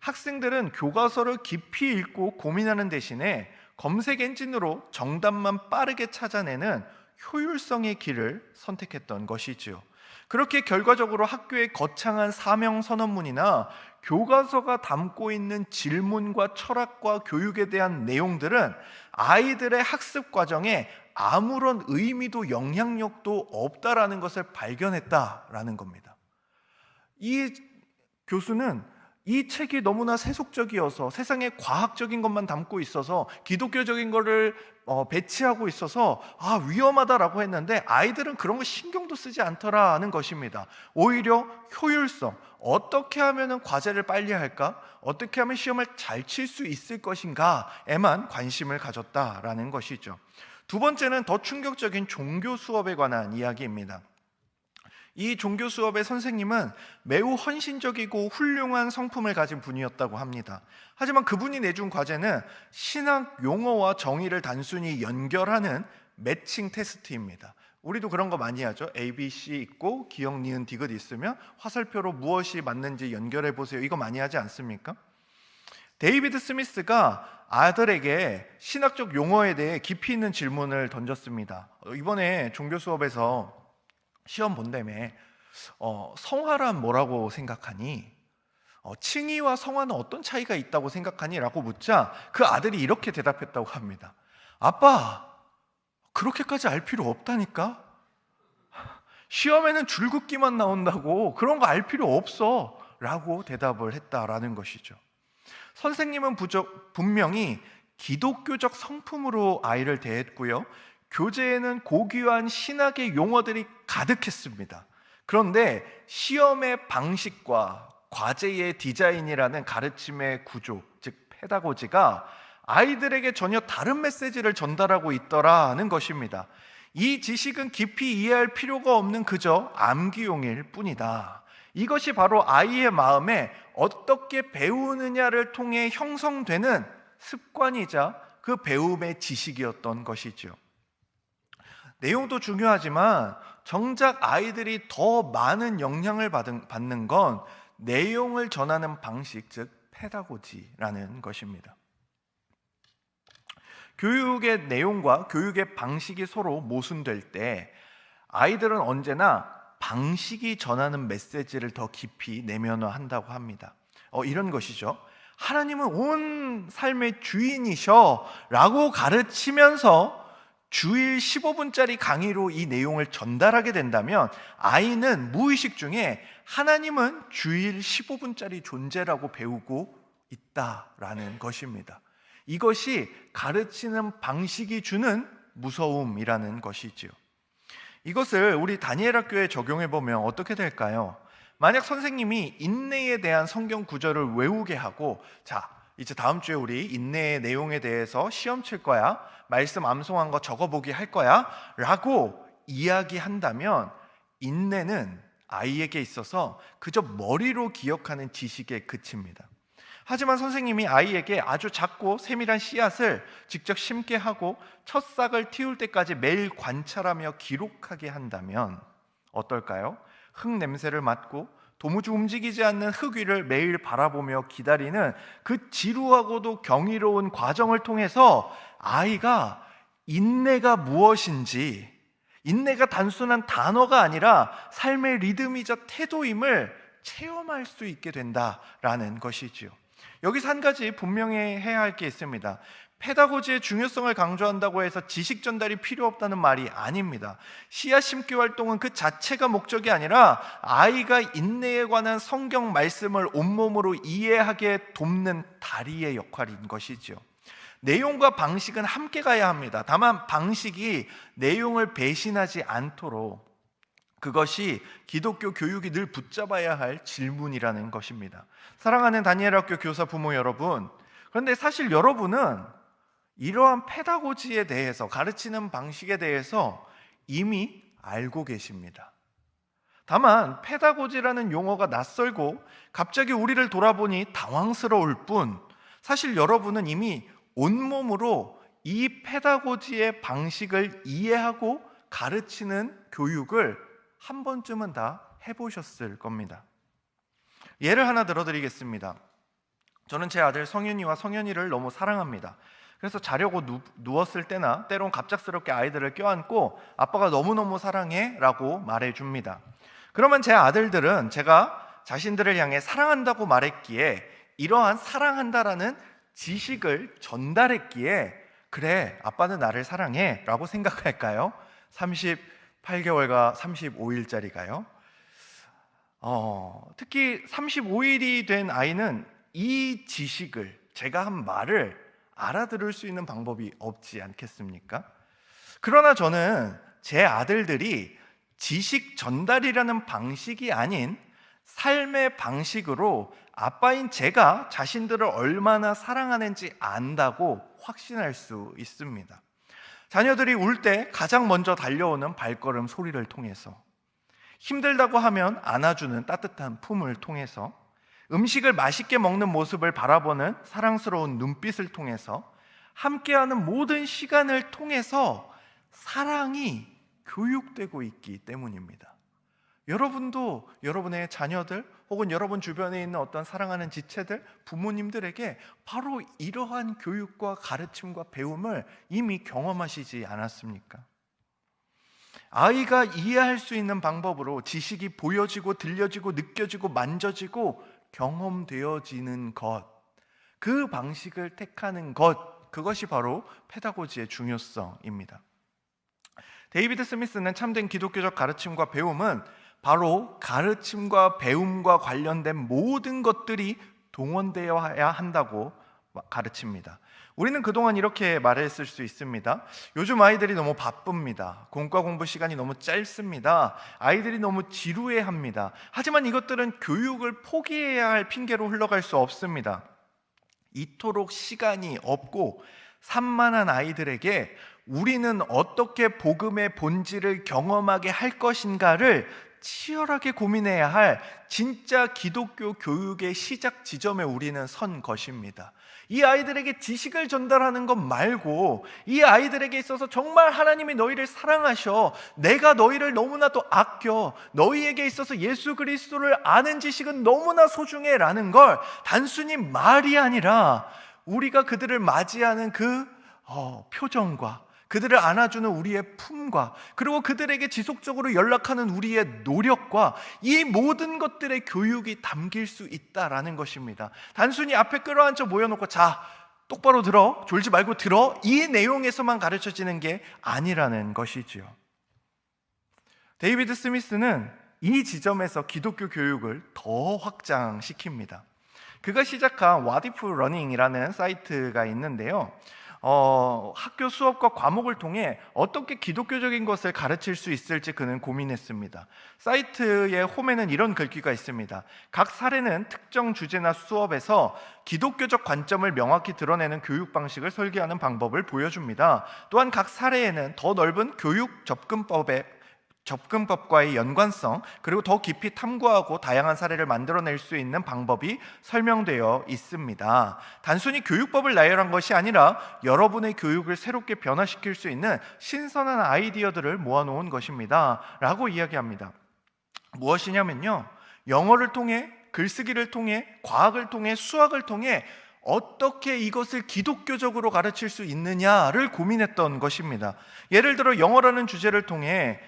학생들은 교과서를 깊이 읽고 고민하는 대신에 검색 엔진으로 정답만 빠르게 찾아내는 효율성의 길을 선택했던 것이지요. 그렇게 결과적으로 학교의 거창한 사명 선언문이나 교과서가 담고 있는 질문과 철학과 교육에 대한 내용들은 아이들의 학습 과정에 아무런 의미도 영향력도 없다라는 것을 발견했다라는 겁니다. 이 교수는 이 책이 너무나 세속적이어서 세상에 과학적인 것만 담고 있어서 기독교적인 거를 배치하고 있어서 위험하다라고 했는데 아이들은 그런 거 신경도 쓰지 않더라는 것입니다. 오히려 효율성, 어떻게 하면 과제를 빨리 할까? 어떻게 하면 시험을 잘 칠 수 있을 것인가에만 관심을 가졌다라는 것이죠. 2번째는 더 충격적인 종교 수업에 관한 이야기입니다. 이 종교 수업의 선생님은 매우 헌신적이고 훌륭한 성품을 가진 분이었다고 합니다. 하지만 그분이 내준 과제는 신학 용어와 정의를 단순히 연결하는 매칭 테스트입니다. 우리도 그런 거 많이 하죠. A, B, C 있고 기역, 니은, 디귿 있으면 화살표로 무엇이 맞는지 연결해 보세요. 이거 많이 하지 않습니까? 데이비드 스미스가 아들에게 신학적 용어에 대해 깊이 있는 질문을 던졌습니다. 이번에 종교 수업에서 시험 본다며 성화란 뭐라고 생각하니? 칭의와 성화는 어떤 차이가 있다고 생각하니? 라고 묻자 그 아들이 이렇게 대답했다고 합니다. 아빠, 그렇게까지 알 필요 없다니까? 시험에는 줄긋기만 나온다고 그런 거 알 필요 없어 라고 대답을 했다라는 것이죠. 선생님은 분명히 기독교적 성품으로 아이를 대했고요, 교재에는 고귀한 신학의 용어들이 가득했습니다. 그런데 시험의 방식과 과제의 디자인이라는 가르침의 구조, 즉 페다고지가 아이들에게 전혀 다른 메시지를 전달하고 있더라는 것입니다. 이 지식은 깊이 이해할 필요가 없는 그저 암기용일 뿐이다. 이것이 바로 아이의 마음에 어떻게 배우느냐를 통해 형성되는 습관이자 그 배움의 지식이었던 것이죠. 내용도 중요하지만 정작 아이들이 더 많은 영향을 받는 건 내용을 전하는 방식, 즉 페다고지라는 것입니다. 교육의 내용과 교육의 방식이 서로 모순될 때 아이들은 언제나 방식이 전하는 메시지를 더 깊이 내면화한다고 합니다. 이런 것이죠. 하나님은 온 삶의 주인이셔 라고 가르치면서 주일 15분짜리 강의로 이 내용을 전달하게 된다면 아이는 무의식 중에 하나님은 주일 15분짜리 존재라고 배우고 있다라는 것입니다. 이것이 가르치는 방식이 주는 무서움이라는 것이지요. 이것을 우리 다니엘 학교에 적용해 보면 어떻게 될까요? 만약 선생님이 인내에 대한 성경 구절을 외우게 하고, 자, 이제 다음 주에 우리 인내의 내용에 대해서 시험 칠 거야, 말씀 암송한 거 적어보기 할 거야 라고 이야기한다면 인내는 아이에게 있어서 그저 머리로 기억하는 지식에 그칩니다. 하지만 선생님이 아이에게 아주 작고 세밀한 씨앗을 직접 심게 하고 첫 싹을 틔울 때까지 매일 관찰하며 기록하게 한다면 어떨까요? 흙 냄새를 맡고 도무지 움직이지 않는 흙 위를 매일 바라보며 기다리는 그 지루하고도 경이로운 과정을 통해서 아이가 인내가 무엇인지, 인내가 단순한 단어가 아니라 삶의 리듬이자 태도임을 체험할 수 있게 된다라는 것이지요. 여기서 한 가지 분명히 해야 할 게 있습니다. 페다고지의 중요성을 강조한다고 해서 지식 전달이 필요 없다는 말이 아닙니다. 씨앗 심기 활동은 그 자체가 목적이 아니라 아이가 인내에 관한 성경 말씀을 온몸으로 이해하게 돕는 다리의 역할인 것이죠. 내용과 방식은 함께 가야 합니다. 다만 방식이 내용을 배신하지 않도록, 그것이 기독교 교육이 늘 붙잡아야 할 질문이라는 것입니다. 사랑하는 다니엘 학교 교사 부모 여러분, 그런데 사실 여러분은 이러한 페다고지에 대해서, 가르치는 방식에 대해서 이미 알고 계십니다. 다만 페다고지라는 용어가 낯설고 갑자기 우리를 돌아보니 당황스러울 뿐, 사실 여러분은 이미 온몸으로 이 페다고지의 방식을 이해하고 가르치는 교육을 한 번쯤은 다 해보셨을 겁니다. 예를 하나 들어드리겠습니다. 저는 제 아들 성윤이와 성현이를 너무 사랑합니다. 그래서 자려고 누웠을 때나 때론 갑작스럽게 아이들을 껴안고 아빠가 너무너무 사랑해 라고 말해줍니다. 그러면 제 아들들은 제가 자신들을 향해 사랑한다고 말했기에, 이러한 사랑한다라는 지식을 전달했기에 그래, 아빠는 나를 사랑해 라고 생각할까요? 38개월과 35일짜리가요. 특히 35일이 된 아이는 이 지식을, 제가 한 말을 알아들을 수 있는 방법이 없지 않겠습니까? 그러나 저는 제 아들들이 지식 전달이라는 방식이 아닌 삶의 방식으로 아빠인 제가 자신들을 얼마나 사랑하는지 안다고 확신할 수 있습니다. 자녀들이 울 때 가장 먼저 달려오는 발걸음 소리를 통해서, 힘들다고 하면 안아주는 따뜻한 품을 통해서, 음식을 맛있게 먹는 모습을 바라보는 사랑스러운 눈빛을 통해서, 함께하는 모든 시간을 통해서 사랑이 교육되고 있기 때문입니다. 여러분도 여러분의 자녀들 혹은 여러분 주변에 있는 어떤 사랑하는 지체들, 부모님들에게 바로 이러한 교육과 가르침과 배움을 이미 경험하시지 않았습니까? 아이가 이해할 수 있는 방법으로 지식이 보여지고 들려지고 느껴지고 만져지고 경험되어지는 것, 그 방식을 택하는 것, 그것이 바로 페다고지의 중요성입니다. 데이비드 스미스는 참된 기독교적 가르침과 배움은 바로 가르침과 배움과 관련된 모든 것들이 동원되어야 한다고 가르칩니다. 우리는 그동안 이렇게 말했을 수 있습니다. 요즘 아이들이 너무 바쁩니다. 공과 공부 시간이 너무 짧습니다. 아이들이 너무 지루해합니다. 하지만 이것들은 교육을 포기해야 할 핑계로 흘러갈 수 없습니다. 이토록 시간이 없고 산만한 아이들에게 우리는 어떻게 복음의 본질을 경험하게 할 것인가를 치열하게 고민해야 할 진짜 기독교 교육의 시작 지점에 우리는 선 것입니다. 이 아이들에게 지식을 전달하는 것 말고 이 아이들에게 있어서 정말 하나님이 너희를 사랑하셔, 내가 너희를 너무나도 아껴, 너희에게 있어서 예수 그리스도를 아는 지식은 너무나 소중해 라는 걸 단순히 말이 아니라 우리가 그들을 맞이하는 그 표정과 그들을 안아주는 우리의 품과 그리고 그들에게 지속적으로 연락하는 우리의 노력과 이 모든 것들의 교육이 담길 수 있다라는 것입니다. 단순히 앞에 끌어앉혀 모여놓고 자, 똑바로 들어, 졸지 말고 들어, 이 내용에서만 가르쳐지는 게 아니라는 것이지요. 데이비드 스미스는 이 지점에서 기독교 교육을 더 확장시킵니다. 그가 시작한 와디프 러닝이라는 사이트가 있는데요, 학교 수업과 과목을 통해 어떻게 기독교적인 것을 가르칠 수 있을지 그는 고민했습니다. 사이트의 홈에는 이런 글귀가 있습니다. 각 사례는 특정 주제나 수업에서 기독교적 관점을 명확히 드러내는 교육 방식을 설계하는 방법을 보여줍니다. 또한 각 사례에는 더 넓은 교육 접근법과의 연관성, 그리고 더 깊이 탐구하고 다양한 사례를 만들어낼 수 있는 방법이 설명되어 있습니다. 단순히 교육법을 나열한 것이 아니라 여러분의 교육을 새롭게 변화시킬 수 있는 신선한 아이디어들을 모아놓은 것입니다 라고 이야기합니다. 무엇이냐면요, 영어를 통해, 글쓰기를 통해, 과학을 통해, 수학을 통해 어떻게 이것을 기독교적으로 가르칠 수 있느냐를 고민했던 것입니다. 예를 들어 영어라는 주제를 통해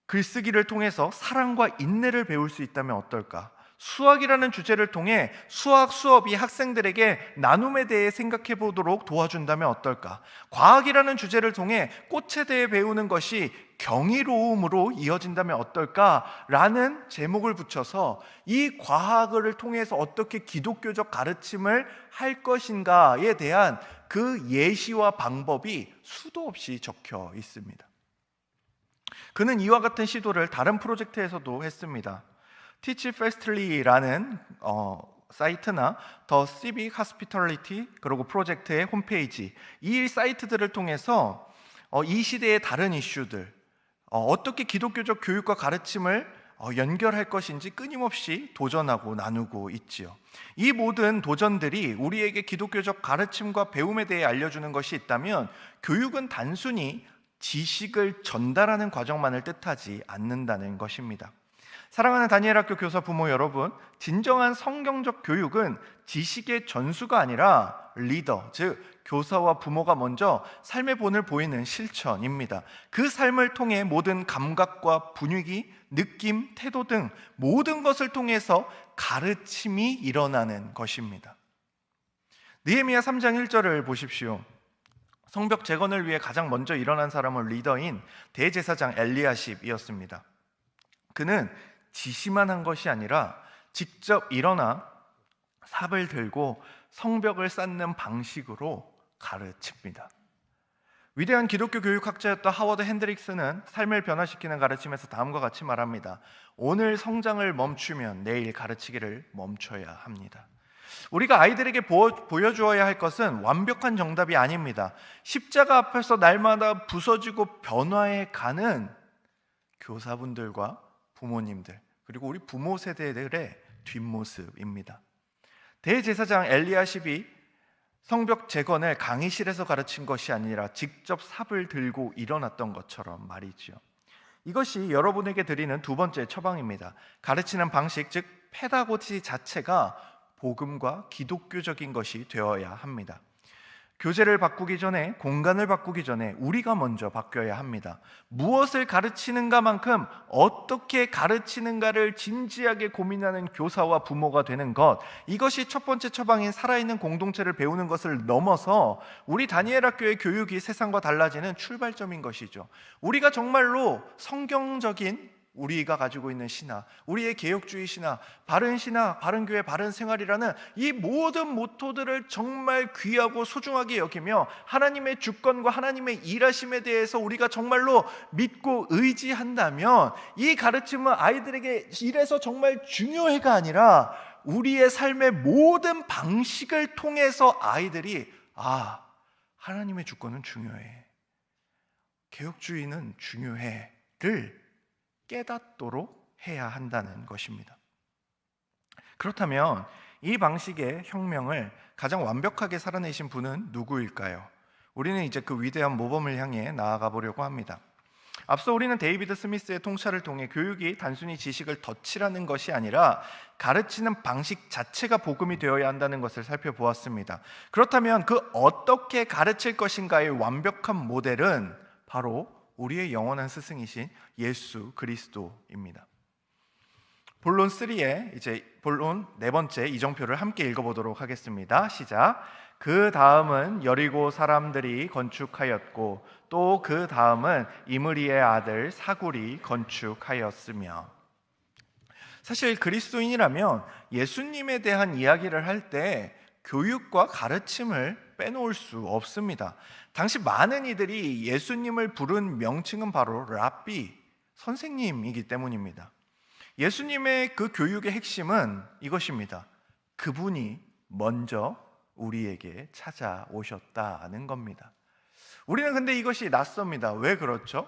글쓰기를 통해서 사랑과 인내를 배울 수 있다면 어떨까? 수학이라는 주제를 통해 수학 수업이 학생들에게 나눔에 대해 생각해 보도록 도와준다면 어떨까? 과학이라는 주제를 통해 꽃에 대해 배우는 것이 경이로움으로 이어진다면 어떨까? 라는 제목을 붙여서 이 과학을 통해서 어떻게 기독교적 가르침을 할 것인가에 대한 그 예시와 방법이 수도 없이 적혀 있습니다. 그는 이와 같은 시도를 다른 프로젝트에서도 했습니다. Teach Fastly라는 사이트나 더 Civic Hospitality 그리고 프로젝트의 홈페이지, 이 사이트들을 통해서 이 시대의 다른 이슈들, 어떻게 기독교적 교육과 가르침을 연결할 것인지 끊임없이 도전하고 나누고 있지요. 이 모든 도전들이 우리에게 기독교적 가르침과 배움에 대해 알려주는 것이 있다면 교육은 단순히 지식을 전달하는 과정만을 뜻하지 않는다는 것입니다. 사랑하는 다니엘학교 교사 부모 여러분, 진정한 성경적 교육은 지식의 전수가 아니라 리더, 즉 교사와 부모가 먼저 삶의 본을 보이는 실천입니다. 그 삶을 통해 모든 감각과 분위기, 느낌, 태도 등 모든 것을 통해서 가르침이 일어나는 것입니다. 느헤미야 3장 1절을 보십시오. 성벽 재건을 위해 가장 먼저 일어난 사람은 리더인 대제사장 엘리야십이었습니다. 그는 지시만 한 것이 아니라 직접 일어나 삽을 들고 성벽을 쌓는 방식으로 가르칩니다. 위대한 기독교 교육학자였던 하워드 핸드릭스는 삶을 변화시키는 가르침에서 다음과 같이 말합니다. 오늘 성장을 멈추면 내일 가르치기를 멈춰야 합니다. 우리가 아이들에게 보여주어야 할 것은 완벽한 정답이 아닙니다. 십자가 앞에서 날마다 부서지고 변화해가는 교사분들과 부모님들, 그리고 우리 부모 세대들의 뒷모습입니다. 대제사장 엘리야십이 성벽 재건을 강의실에서 가르친 것이 아니라 직접 삽을 들고 일어났던 것처럼 말이지요. 이것이 여러분에게 드리는 두 번째 처방입니다. 가르치는 방식, 즉 페다고지 자체가 복음과 기독교적인 것이 되어야 합니다. 교재를 바꾸기 전에, 공간을 바꾸기 전에 우리가 먼저 바뀌어야 합니다. 무엇을 가르치는가만큼 어떻게 가르치는가를 진지하게 고민하는 교사와 부모가 되는 것, 이것이 첫 번째 처방인 살아있는 공동체를 배우는 것을 넘어서 우리 다니엘 학교의 교육이 세상과 달라지는 출발점인 것이죠. 우리가 정말로 성경적인 우리가 가지고 있는 신화, 우리의 개혁주의 신화, 바른 신화, 바른 교회, 바른 생활이라는 이 모든 모토들을 정말 귀하고 소중하게 여기며 하나님의 주권과 하나님의 일하심에 대해서 우리가 정말로 믿고 의지한다면 이 가르침은 아이들에게 이래서 정말 중요해가 아니라 우리의 삶의 모든 방식을 통해서 아이들이 하나님의 주권은 중요해, 개혁주의는 중요해를 깨닫도록 해야 한다는 것입니다. 그렇다면 이 방식의 혁명을 가장 완벽하게 살아내신 분은 누구일까요? 우리는 이제 그 위대한 모범을 향해 나아가 보려고 합니다. 앞서 우리는 데이비드 스미스의 통찰을 통해 교육이 단순히 지식을 덧칠하는 것이 아니라 가르치는 방식 자체가 복음이 되어야 한다는 것을 살펴보았습니다. 그렇다면 그 어떻게 가르칠 것인가의 완벽한 모델은 바로 우리의 영원한 스승이신 예수 그리스도입니다. 본론 3의 이제 본론 네 번째 이정표를 함께 읽어보도록 하겠습니다. 시작. 그 다음은 여리고 사람들이 건축하였고 또 그 다음은 이므리의 아들 사굴이 건축하였으며. 사실 그리스도인이라면 예수님에 대한 이야기를 할 때 교육과 가르침을 빼놓을 수 없습니다. 당시 많은 이들이 예수님을 부른 명칭은 바로 랍비, 선생님이기 때문입니다. 예수님의 그 교육의 핵심은 이것입니다. 그분이 먼저 우리에게 찾아오셨다는 겁니다. 우리는 근데 이것이 낯섭니다. 왜 그렇죠?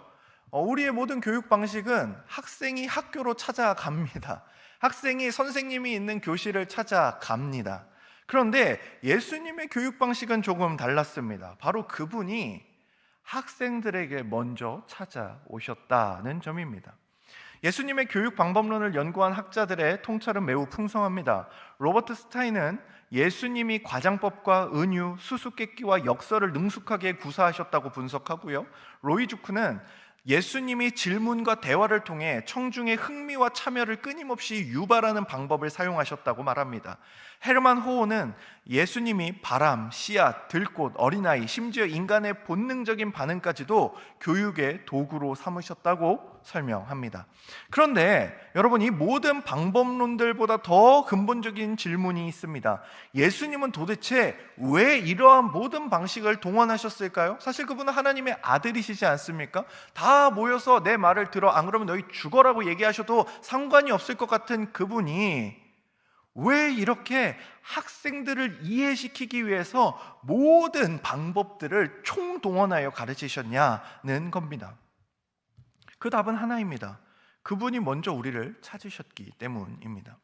우리의 모든 교육 방식은 학생이 학교로 찾아갑니다. 학생이 선생님이 있는 교실을 찾아갑니다. 그런데 예수님의 교육 방식은 조금 달랐습니다. 바로 그분이 학생들에게 먼저 찾아오셨다는 점입니다. 예수님의 교육 방법론을 연구한 학자들의 통찰은 매우 풍성합니다. 로버트 스타인은 예수님이 과장법과 은유, 수수께끼와 역설을 능숙하게 구사하셨다고 분석하고요. 로이 주크는 예수님이 질문과 대화를 통해 청중의 흥미와 참여를 끊임없이 유발하는 방법을 사용하셨다고 말합니다. 헤르만 호오는 예수님이 바람, 씨앗, 들꽃, 어린아이, 심지어 인간의 본능적인 반응까지도 교육의 도구로 삼으셨다고 설명합니다. 그런데 여러분, 이 모든 방법론들보다 더 근본적인 질문이 있습니다. 예수님은 도대체 왜 이러한 모든 방식을 동원하셨을까요? 사실 그분은 하나님의 아들이시지 않습니까? 다 모여서 내 말을 들어, 안 그러면 너희 죽어라고 얘기하셔도 상관이 없을 것 같은 그분이 왜 이렇게 학생들을 이해시키기 위해서 모든 방법들을 총동원하여 가르치셨냐는 겁니다. 그 답은 하나입니다. 그분이 먼저 우리를 찾으셨기 때문입니다.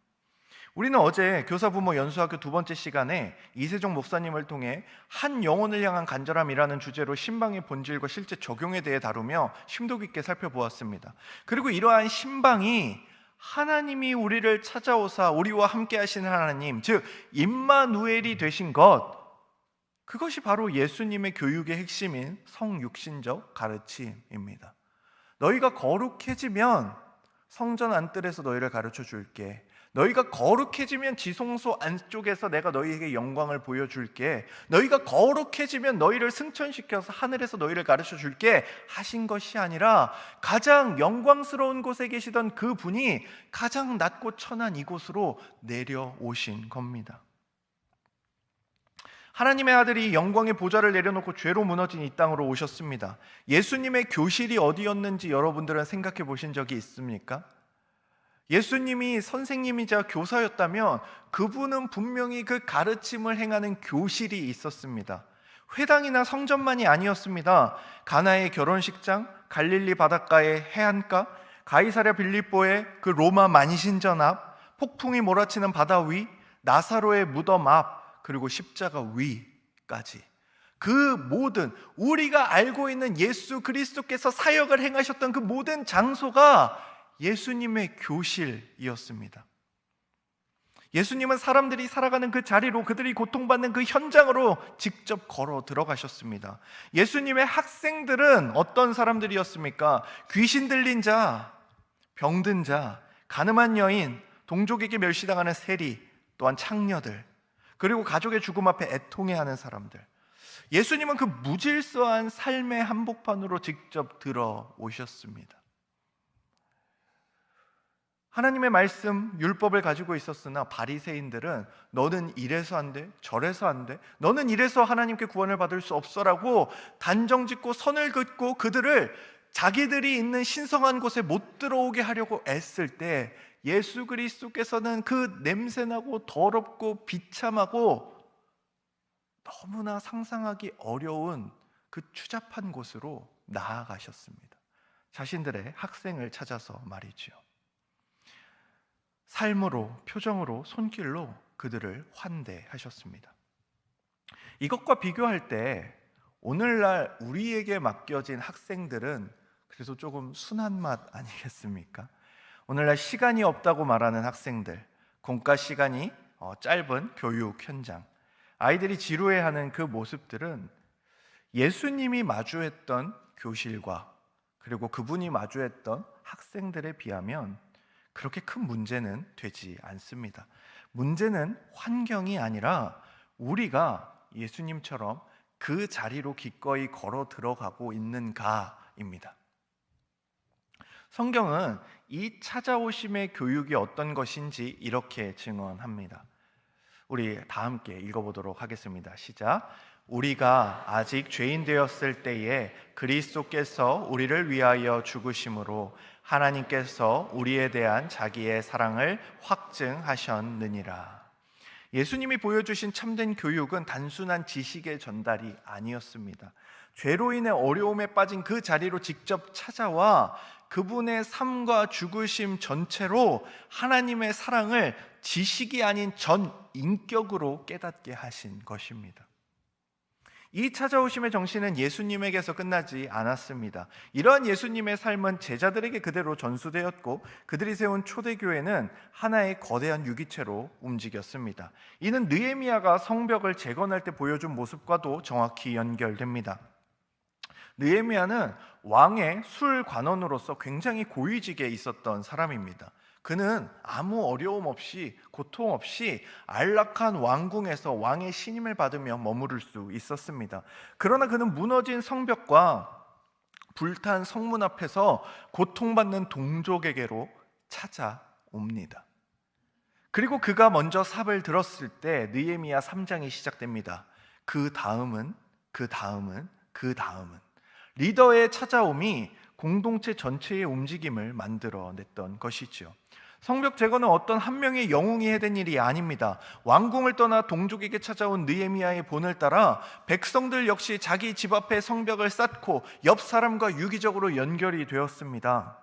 우리는 어제 교사부모 연수학교 두 번째 시간에 이세종 목사님을 통해 한 영혼을 향한 간절함이라는 주제로 신방의 본질과 실제 적용에 대해 다루며 심도 깊게 살펴보았습니다. 그리고 이러한 신방이 하나님이 우리를 찾아오사 우리와 함께 하시는 하나님, 즉 임마누엘이 되신 것, 그것이 바로 예수님의 교육의 핵심인 성육신적 가르침입니다. 너희가 거룩해지면 성전 안뜰에서 너희를 가르쳐 줄게. 너희가 거룩해지면 지성소 안쪽에서 내가 너희에게 영광을 보여줄게. 너희가 거룩해지면 너희를 승천시켜서 하늘에서 너희를 가르쳐 줄게 하신 것이 아니라 가장 영광스러운 곳에 계시던 그분이 가장 낮고 천한 이곳으로 내려오신 겁니다. 하나님의 아들이 영광의 보좌를 내려놓고 죄로 무너진 이 땅으로 오셨습니다. 예수님의 교실이 어디였는지 여러분들은 생각해 보신 적이 있습니까? 예수님이 선생님이자 교사였다면 그분은 분명히 그 가르침을 행하는 교실이 있었습니다. 회당이나 성전만이 아니었습니다. 가나의 결혼식장, 갈릴리 바닷가의 해안가, 가이사랴 빌립보의 그 로마 만신전 앞, 폭풍이 몰아치는 바다 위, 나사로의 무덤 앞, 그리고 십자가 위까지, 그 모든 우리가 알고 있는 예수 그리스도께서 사역을 행하셨던 그 모든 장소가 예수님의 교실이었습니다. 예수님은 사람들이 살아가는 그 자리로, 그들이 고통받는 그 현장으로 직접 걸어 들어가셨습니다. 예수님의 학생들은 어떤 사람들이었습니까? 귀신 들린 자, 병든 자, 가늠한 여인, 동족에게 멸시당하는 세리, 또한 창녀들, 그리고 가족의 죽음 앞에 애통해하는 사람들. 예수님은 그 무질서한 삶의 한복판으로 직접 들어오셨습니다. 하나님의 말씀, 율법을 가지고 있었으나 바리새인들은 너는 이래서 안 돼, 저래서 안 돼, 너는 이래서 하나님께 구원을 받을 수 없어라고 단정짓고 선을 긋고 그들을 자기들이 있는 신성한 곳에 못 들어오게 하려고 애쓸 때, 예수 그리스도께서는 그 냄새나고 더럽고 비참하고 너무나 상상하기 어려운 그 추잡한 곳으로 나아가셨습니다. 자신들의 학생을 찾아서 말이지요. 삶으로, 표정으로, 손길로 그들을 환대하셨습니다. 이것과 비교할 때 오늘날 우리에게 맡겨진 학생들은 그래도 조금 순한 맛 아니겠습니까? 오늘날 시간이 없다고 말하는 학생들, 공과 시간이 짧은 교육 현장, 아이들이 지루해하는 그 모습들은 예수님이 마주했던 교실과 그리고 그분이 마주했던 학생들에 비하면 그렇게 큰 문제는 되지 않습니다. 문제는 환경이 아니라 우리가 예수님처럼 그 자리로 기꺼이 걸어 들어가고 있는가입니다. 성경은 이 찾아오심의 교육이 어떤 것인지 이렇게 증언합니다. 우리 다 함께 읽어보도록 하겠습니다. 시작. 우리가 아직 죄인 되었을 때에 그리스도께서 우리를 위하여 죽으심으로 하나님께서 우리에 대한 자기의 사랑을 확증하셨느니라. 예수님이 보여주신 참된 교육은 단순한 지식의 전달이 아니었습니다. 죄로 인해 어려움에 빠진 그 자리로 직접 찾아와 그분의 삶과 죽으심 전체로 하나님의 사랑을 지식이 아닌 전 인격으로 깨닫게 하신 것입니다. 이 찾아오심의 정신은 예수님에게서 끝나지 않았습니다. 이러한 예수님의 삶은 제자들에게 그대로 전수되었고 그들이 세운 초대교회는 하나의 거대한 유기체로 움직였습니다. 이는 느헤미야가 성벽을 재건할 때 보여준 모습과도 정확히 연결됩니다. 느헤미야는 왕의 술관원으로서 굉장히 고위직에 있었던 사람입니다. 그는 아무 어려움 없이 고통 없이 안락한 왕궁에서 왕의 신임을 받으며 머무를 수 있었습니다. 그러나 그는 무너진 성벽과 불탄 성문 앞에서 고통받는 동족에게로 찾아옵니다. 그리고 그가 먼저 삽을 들었을 때 느헤미야 3장이 시작됩니다. 그 다음은 리더의 찾아옴이 공동체 전체의 움직임을 만들어냈던 것이죠. 성벽 재건은 어떤 한 명의 영웅이 해댄 일이 아닙니다. 왕궁을 떠나 동족에게 찾아온 느헤미야의 본을 따라 백성들 역시 자기 집 앞에 성벽을 쌓고 옆 사람과 유기적으로 연결이 되었습니다.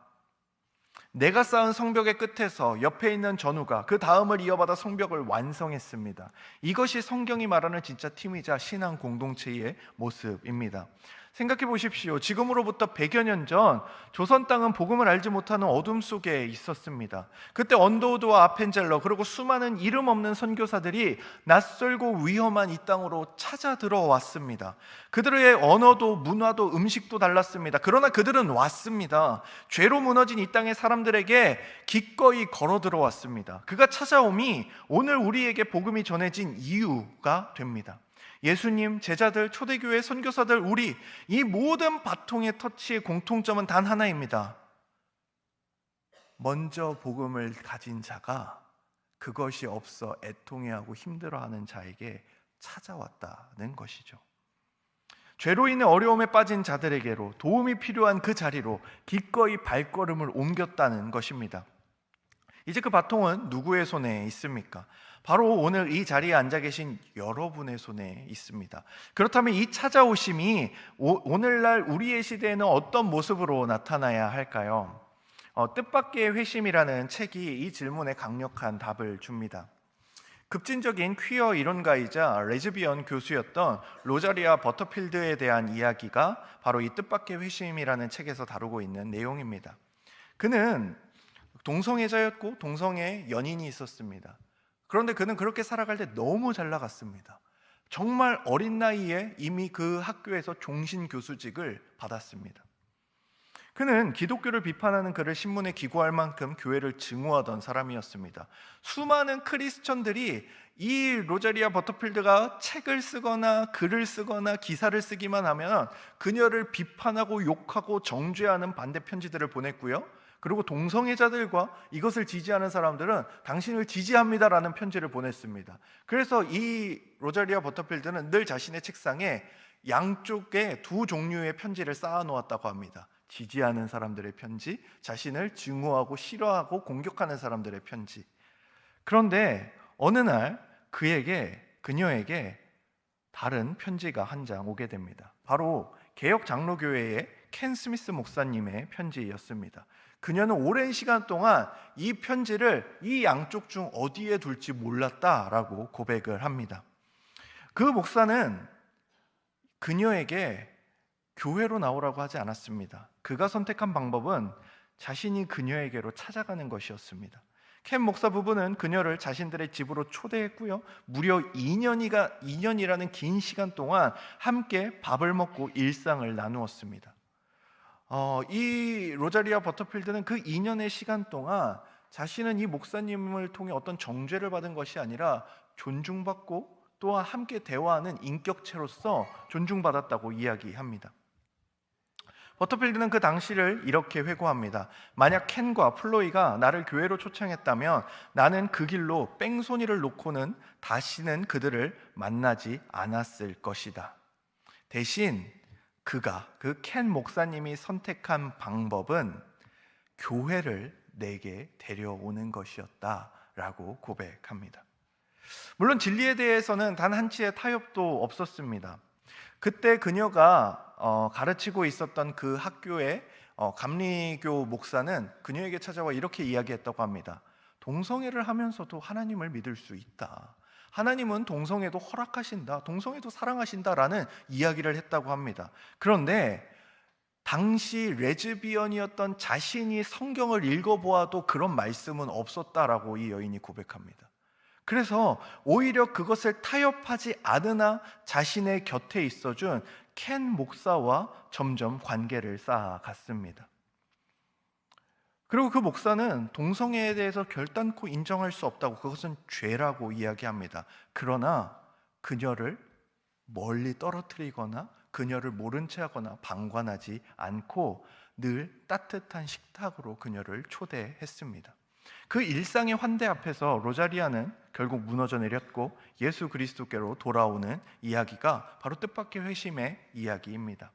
내가 쌓은 성벽의 끝에서 옆에 있는 전우가 그 다음을 이어받아 성벽을 완성했습니다. 이것이 성경이 말하는 진짜 팀이자 신앙 공동체의 모습입니다. 생각해 보십시오. 지금으로부터 100여 년 전 조선 땅은 복음을 알지 못하는 어둠 속에 있었습니다. 그때 언더우드와 아펜젤러 그리고 수많은 이름 없는 선교사들이 낯설고 위험한 이 땅으로 찾아 들어왔습니다. 그들의 언어도 문화도 음식도 달랐습니다. 그러나 그들은 왔습니다. 죄로 무너진 이 땅의 사람들에게 기꺼이 걸어 들어왔습니다. 그가 찾아옴이 오늘 우리에게 복음이 전해진 이유가 됩니다. 예수님, 제자들, 초대교회 선교사들, 우리 이 모든 바통의 터치의 공통점은 단 하나입니다. 먼저 복음을 가진 자가 그것이 없어 애통해하고 힘들어하는 자에게 찾아왔다는 것이죠. 죄로 인해 어려움에 빠진 자들에게로 도움이 필요한 그 자리로 기꺼이 발걸음을 옮겼다는 것입니다. 이제 그 바통은 누구의 손에 있습니까? 바로 오늘 이 자리에 앉아 계신 여러분의 손에 있습니다. 그렇다면 이 찾아오심이 오늘날 우리의 시대에는 어떤 모습으로 나타나야 할까요? 뜻밖의 회심이라는 책이 이 질문에 강력한 답을 줍니다. 급진적인 퀴어 이론가이자 레즈비언 교수였던 로자리아 버터필드에 대한 이야기가 바로 이 뜻밖의 회심이라는 책에서 다루고 있는 내용입니다. 그는 동성애자였고 동성애 연인이 있었습니다. 그런데 그는 그렇게 살아갈 때 너무 잘 나갔습니다. 정말 어린 나이에 이미 그 학교에서 종신 교수직을 받았습니다. 그는 기독교를 비판하는 글을 신문에 기고할 만큼 교회를 증오하던 사람이었습니다. 수많은 크리스천들이 이 로자리아 버터필드가 책을 쓰거나 글을 쓰거나 기사를 쓰기만 하면 그녀를 비판하고 욕하고 정죄하는 반대 편지들을 보냈고요. 그리고 동성애자들과 이것을 지지하는 사람들은 당신을 지지합니다라는 편지를 보냈습니다. 그래서 이 로자리아 버터필드는 늘 자신의 책상에 양쪽에 두 종류의 편지를 쌓아 놓았다고 합니다. 지지하는 사람들의 편지, 자신을 증오하고 싫어하고 공격하는 사람들의 편지. 그런데 어느 날 그녀에게 다른 편지가 한 장 오게 됩니다. 바로 개혁 장로교회의 켄 스미스 목사님의 편지였습니다. 그녀는 오랜 시간 동안 이 편지를 이 양쪽 중 어디에 둘지 몰랐다라고 고백을 합니다. 그 목사는 그녀에게 교회로 나오라고 하지 않았습니다. 그가 선택한 방법은 자신이 그녀에게로 찾아가는 것이었습니다. 켄 목사 부부는 그녀를 자신들의 집으로 초대했고요. 무려 2년이라는 긴 시간 동안 함께 밥을 먹고 일상을 나누었습니다. 이 로자리아 버터필드는 그 2년의 시간 동안 자신은 이 목사님을 통해 어떤 정죄를 받은 것이 아니라 존중받고 또한 함께 대화하는 인격체로서 존중받았다고 이야기합니다. 버터필드는 그 당시를 이렇게 회고합니다. 만약 켄과 플로이가 나를 교회로 초청했다면 나는 그 길로 뺑소니를 놓고는 다시는 그들을 만나지 않았을 것이다. 대신 그 켄 목사님이 선택한 방법은 교회를 내게 데려오는 것이었다라고 고백합니다. 물론 진리에 대해서는 단 한치의 타협도 없었습니다. 그때 그녀가 가르치고 있었던 그 학교의 감리교 목사는 그녀에게 찾아와 이렇게 이야기했다고 합니다. 동성애를 하면서도 하나님을 믿을 수 있다. 하나님은 동성애도 허락하신다. 동성애도 사랑하신다라는 이야기를 했다고 합니다. 그런데 당시 레즈비언이었던 자신이 성경을 읽어보아도 그런 말씀은 없었다라고 이 여인이 고백합니다. 그래서 오히려 그것을 타협하지 않으나 자신의 곁에 있어준 켄 목사와 점점 관계를 쌓아갔습니다. 그리고 그 목사는 동성애에 대해서 결단코 인정할 수 없다고, 그것은 죄라고 이야기합니다. 그러나 그녀를 멀리 떨어뜨리거나 그녀를 모른 채 하거나 방관하지 않고 늘 따뜻한 식탁으로 그녀를 초대했습니다. 그 일상의 환대 앞에서 로자리아는 결국 무너져 내렸고 예수 그리스도께로 돌아오는 이야기가 바로 뜻밖의 회심의 이야기입니다.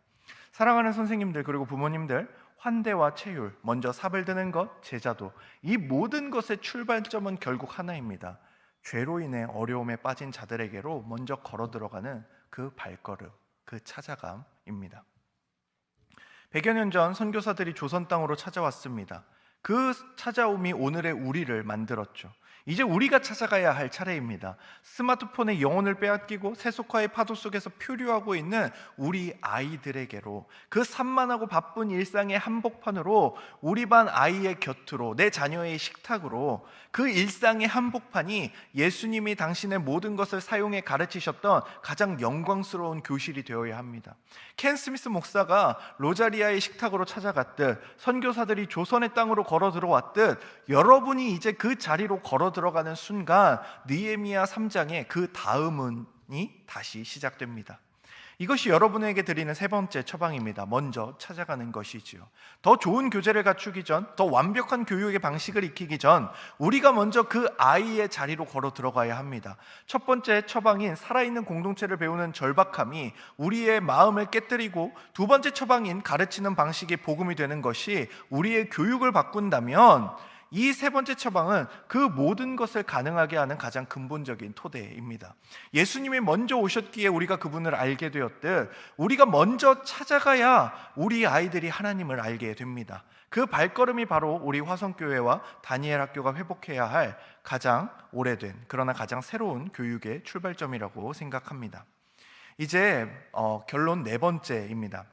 사랑하는 선생님들 그리고 부모님들, 환대와 체휼, 먼저 삽을 드는 것, 제자도, 이 모든 것의 출발점은 결국 하나입니다. 죄로 인해 어려움에 빠진 자들에게로 먼저 걸어 들어가는 그 발걸음, 그 찾아감입니다. 100여 년 전 선교사들이 조선 땅으로 찾아왔습니다. 그 찾아옴이 오늘의 우리를 만들었죠. 이제 우리가 찾아가야 할 차례입니다. 스마트폰의 영혼을 빼앗기고 세속화의 파도 속에서 표류하고 있는 우리 아이들에게로, 그 산만하고 바쁜 일상의 한복판으로, 우리 반 아이의 곁으로, 내 자녀의 식탁으로, 그 일상의 한복판이 예수님이 당신의 모든 것을 사용해 가르치셨던 가장 영광스러운 교실이 되어야 합니다. 켄 스미스 목사가 로자리아의 식탁으로 찾아갔듯, 선교사들이 조선의 땅으로 걸어 들어왔듯, 여러분이 이제 그 자리로 걸어 들어가는 순간 느헤미야 3장의 그 다음은이 다시 시작됩니다. 이것이 여러분에게 드리는 세 번째 처방입니다. 먼저 찾아가는 것이지요. 더 좋은 교제를 갖추기 전, 더 완벽한 교육의 방식을 익히기 전 우리가 먼저 그 아이의 자리로 걸어 들어가야 합니다. 첫 번째 처방인 살아있는 공동체를 배우는 절박함이 우리의 마음을 깨뜨리고, 두 번째 처방인 가르치는 방식이 복음이 되는 것이 우리의 교육을 바꾼다면, 이 세 번째 처방은 그 모든 것을 가능하게 하는 가장 근본적인 토대입니다. 예수님이 먼저 오셨기에 우리가 그분을 알게 되었듯, 우리가 먼저 찾아가야 우리 아이들이 하나님을 알게 됩니다. 그 발걸음이 바로 우리 화성교회와 다니엘 학교가 회복해야 할 가장 오래된, 그러나 가장 새로운 교육의 출발점이라고 생각합니다. 이제 결론 네 번째입니다.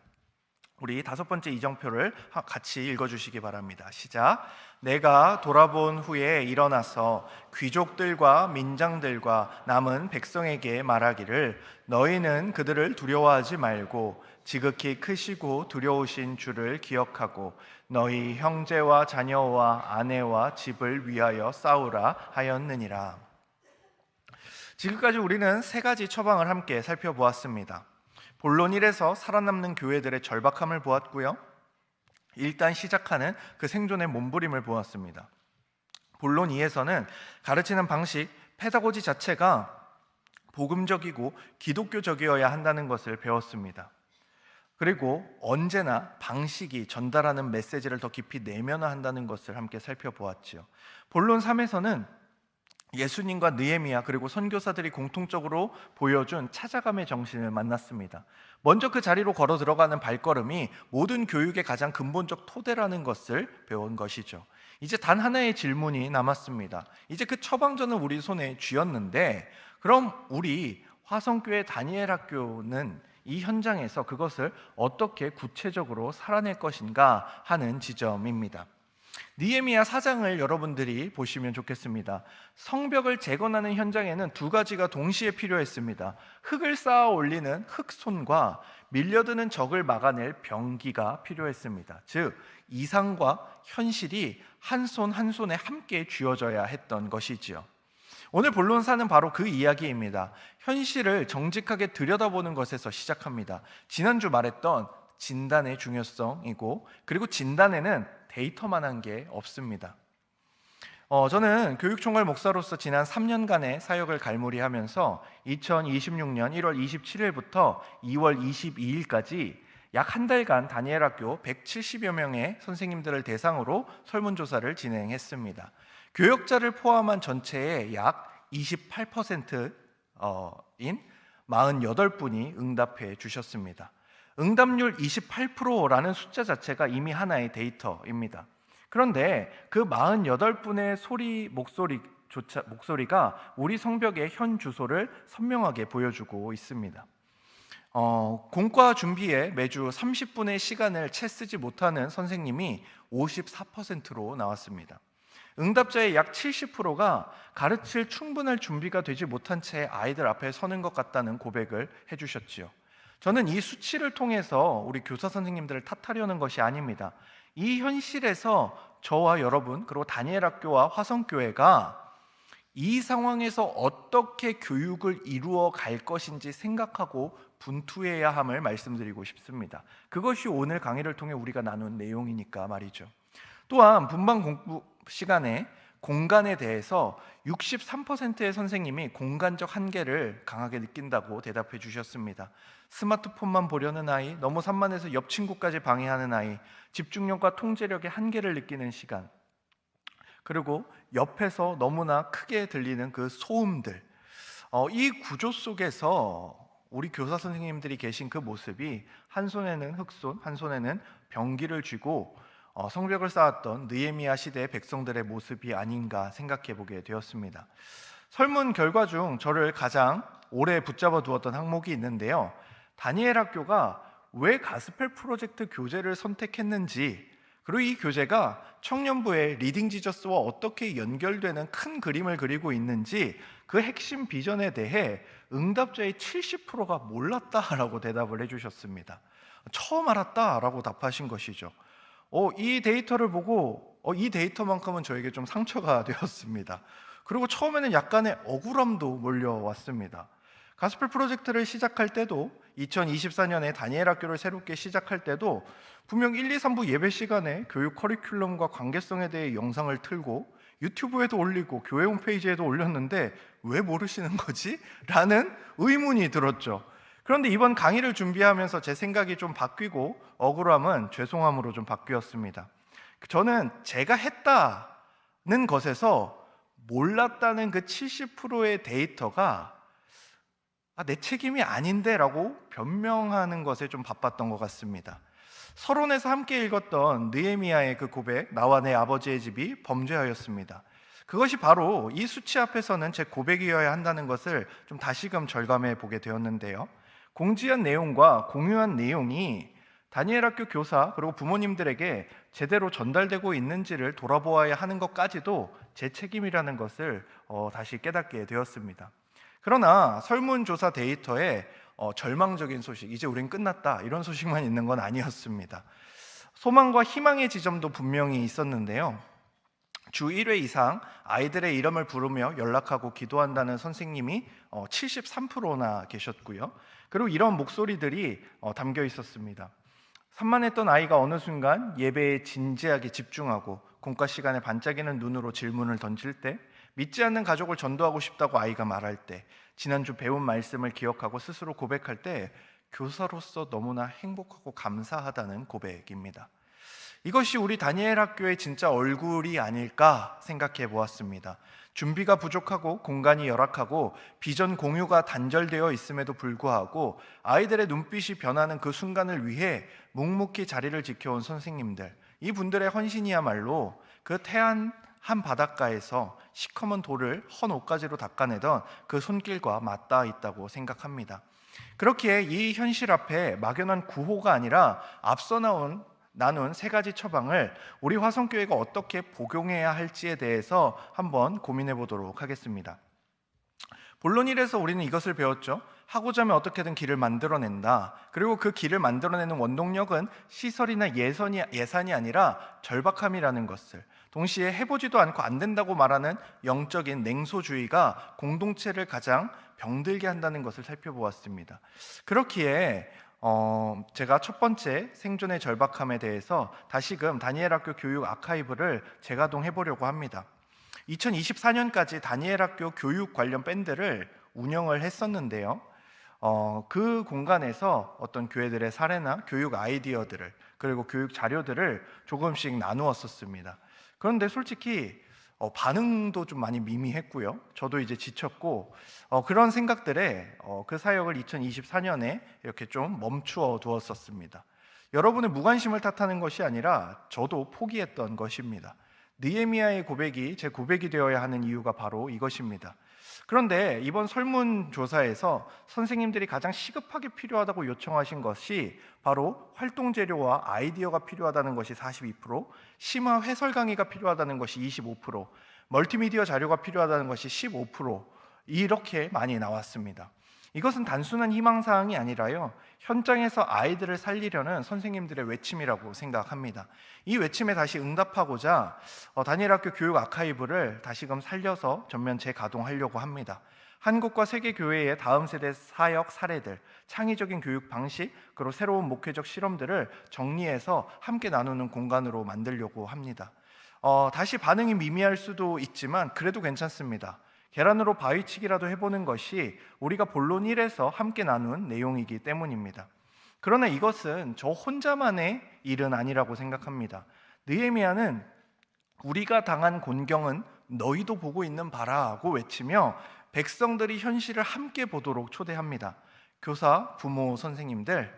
우리 다섯 번째 이정표를 같이 읽어주시기 바랍니다. 시작. 내가 돌아본 후에 일어나서 귀족들과 민장들과 남은 백성에게 말하기를 너희는 그들을 두려워하지 말고 지극히 크시고 두려우신 주를 기억하고 너희 형제와 자녀와 아내와 집을 위하여 싸우라 하였느니라. 지금까지 우리는 세 가지 처방을 함께 살펴보았습니다. 본론 1에서 살아남는 교회들의 절박함을 보았고요, 일단 시작하는 그 생존의 몸부림을 보았습니다. 본론 2에서는 가르치는 방식, 페다고지 자체가 복음적이고 기독교적이어야 한다는 것을 배웠습니다. 그리고 언제나 방식이 전달하는 메시지를 더 깊이 내면화한다는 것을 함께 살펴보았죠. 본론 3에서는 예수님과 느헤미야 그리고 선교사들이 공통적으로 보여준 찾아감의 정신을 만났습니다. 먼저 그 자리로 걸어 들어가는 발걸음이 모든 교육의 가장 근본적 토대라는 것을 배운 것이죠. 이제 단 하나의 질문이 남았습니다. 이제 그 처방전은 우리 손에 쥐었는데, 그럼 우리 화성교회 다니엘 학교는 이 현장에서 그것을 어떻게 구체적으로 살아낼 것인가 하는 지점입니다. 느헤미야 4장을 여러분들이 보시면 좋겠습니다. 성벽을 재건하는 현장에는 두 가지가 동시에 필요했습니다. 흙을 쌓아 올리는 흙손과 밀려드는 적을 막아낼 병기가 필요했습니다. 즉, 이상과 현실이 한 손 한 손에 함께 쥐어져야 했던 것이지요. 오늘 본론사는 바로 그 이야기입니다. 현실을 정직하게 들여다보는 것에서 시작합니다. 지난주 말했던 진단의 중요성이고, 그리고 진단에는 데이터만한 게 없습니다. 저는 교육총괄 목사로서 지난 3년간의 사역을 갈무리하면서 2026년 1월 27일부터 2월 22일까지 약 한 달간 다니엘 학교 170여 명의 선생님들을 대상으로 설문조사를 진행했습니다. 교역자를 포함한 전체의 약 28%인 48분이 응답해 주셨습니다. 응답률 28%라는 숫자 자체가 이미 하나의 데이터입니다. 그런데 그 48분의 목소리가 우리 성벽의 현 주소를 선명하게 보여주고 있습니다. 공과 준비에 매주 30분의 시간을 채 쓰지 못하는 선생님이 54%로 나왔습니다. 응답자의 약 70%가 가르칠 충분할 준비가 되지 못한 채 아이들 앞에 서는 것 같다는 고백을 해주셨지요. 저는 이 수치를 통해서 우리 교사 선생님들을 탓하려는 것이 아닙니다. 이 현실에서 저와 여러분, 그리고 다니엘 학교와 화성교회가 이 상황에서 어떻게 교육을 이루어 갈 것인지 생각하고 분투해야 함을 말씀드리고 싶습니다. 그것이 오늘 강의를 통해 우리가 나눈 내용이니까 말이죠. 또한 분반 공부 시간에 공간에 대해서 63%의 선생님이 공간적 한계를 강하게 느낀다고 대답해 주셨습니다. 스마트폰만 보려는 아이, 너무 산만해서 옆 친구까지 방해하는 아이, 집중력과 통제력의 한계를 느끼는 시간, 그리고 옆에서 너무나 크게 들리는 그 소음들, 이 구조 속에서 우리 교사 선생님들이 계신 그 모습이 한 손에는 흙손, 한 손에는 병기를 쥐고 성벽을 쌓았던 느헤미야 시대의 백성들의 모습이 아닌가 생각해 보게 되었습니다. 설문 결과 중 저를 가장 오래 붙잡아 두었던 항목이 있는데요, 다니엘 학교가 왜 가스펠 프로젝트 교재를 선택했는지, 그리고 이 교재가 청년부의 리딩 지저스와 어떻게 연결되는 큰 그림을 그리고 있는지 그 핵심 비전에 대해 응답자의 70%가 몰랐다라고 대답을 해주셨습니다. 처음 알았다라고 답하신 것이죠. 이 데이터를 보고 이 데이터만큼은 저에게 좀 상처가 되었습니다. 그리고 처음에는 약간의 억울함도 몰려왔습니다. 가스펠 프로젝트를 시작할 때도, 2024년에 다니엘 학교를 새롭게 시작할 때도 분명 1, 2, 3부 예배 시간에 교육 커리큘럼과 관계성에 대해 영상을 틀고 유튜브에도 올리고 교회 홈페이지에도 올렸는데 왜 모르시는 거지? 라는 의문이 들었죠. 그런데 이번 강의를 준비하면서 제 생각이 좀 바뀌고 억울함은 죄송함으로 좀 바뀌었습니다. 저는 제가 했다는 것에서 몰랐다는 그 70%의 데이터가 내 책임이 아닌데 라고 변명하는 것에 좀 바빴던 것 같습니다. 서론에서 함께 읽었던 느헤미야의 그 고백, 나와 내 아버지의 집이 범죄하였습니다. 그것이 바로 이 수치 앞에서는 제 고백이어야 한다는 것을 좀 다시금 절감해 보게 되었는데요, 공지한 내용과 공유한 내용이 다니엘 학교 교사 그리고 부모님들에게 제대로 전달되고 있는지를 돌아보아야 하는 것까지도 제 책임이라는 것을 다시 깨닫게 되었습니다. 그러나 설문조사 데이터에 절망적인 소식, 이제 우린 끝났다, 이런 소식만 있는 건 아니었습니다. 소망과 희망의 지점도 분명히 있었는데요. 주 1회 이상 아이들의 이름을 부르며 연락하고 기도한다는 선생님이 73%나 계셨고요. 그리고 이런 목소리들이 담겨 있었습니다. 산만했던 아이가 어느 순간 예배에 진지하게 집중하고 공과 시간에 반짝이는 눈으로 질문을 던질 때, 믿지 않는 가족을 전도하고 싶다고 아이가 말할 때, 지난주 배운 말씀을 기억하고 스스로 고백할 때 교사로서 너무나 행복하고 감사하다는 고백입니다. 이것이 우리 다니엘 학교의 진짜 얼굴이 아닐까 생각해 보았습니다. 준비가 부족하고 공간이 열악하고 비전 공유가 단절되어 있음에도 불구하고 아이들의 눈빛이 변하는 그 순간을 위해 묵묵히 자리를 지켜온 선생님들, 이분들의 헌신이야말로 그 태안 한 바닷가에서 시커먼 돌을 헌 옷가지로 닦아내던 그 손길과 맞닿아 있다고 생각합니다. 그렇기에 이 현실 앞에 막연한 구호가 아니라 앞서 나눈 세 가지 처방을 우리 화성교회가 어떻게 복용해야 할지에 대해서 한번 고민해 보도록 하겠습니다. 본론 1에서 우리는 이것을 배웠죠. 하고자 하면 어떻게든 길을 만들어낸다. 그리고 그 길을 만들어내는 원동력은 시설이나 예산이 아니라 절박함이라는 것을, 동시에 해보지도 않고 안 된다고 말하는 영적인 냉소주의가 공동체를 가장 병들게 한다는 것을 살펴보았습니다. 그렇기에 제가 첫 번째 생존의 절박함에 대해서 다시금 다니엘 학교 교육 아카이브를 재가동해 보려고 합니다. 2024년까지 다니엘 학교 교육 관련 밴드를 운영을 했었는데요. 그 공간에서 어떤 교회들의 사례나 교육 아이디어들을, 그리고 교육 자료들을 조금씩 나누었었습니다. 그런데 솔직히 반응도 좀 많이 미미했고요. 저도 이제 지쳤고, 그런 생각들에 그 사역을 2024년에 이렇게 좀 멈추어 두었었습니다. 여러분의 무관심을 탓하는 것이 아니라 저도 포기했던 것입니다. 느헤미야의 고백이 제 고백이 되어야 하는 이유가 바로 이것입니다. 그런데 이번 설문조사에서 선생님들이 가장 시급하게 필요하다고 요청하신 것이 바로 활동재료와 아이디어가 필요하다는 것이 42%, 심화 해설 강의가 필요하다는 것이 25%, 멀티미디어 자료가 필요하다는 것이 15%, 이렇게 많이 나왔습니다. 이것은 단순한 희망사항이 아니라요, 현장에서 아이들을 살리려는 선생님들의 외침이라고 생각합니다. 이 외침에 다시 응답하고자 다니엘 학교 교육 아카이브를 다시금 살려서 전면 재가동하려고 합니다. 한국과 세계 교회의 다음 세대 사역 사례들, 창의적인 교육 방식, 그리고 새로운 목회적 실험들을 정리해서 함께 나누는 공간으로 만들려고 합니다. 다시 반응이 미미할 수도 있지만 그래도 괜찮습니다. 계란으로 바위치기라도 해보는 것이 우리가 본론 1에서 함께 나눈 내용이기 때문입니다. 그러나 이것은 저 혼자만의 일은 아니라고 생각합니다. 느헤미야는 우리가 당한 곤경은 너희도 보고 있는 바라고 외치며 백성들이 현실을 함께 보도록 초대합니다. 교사, 부모, 선생님들,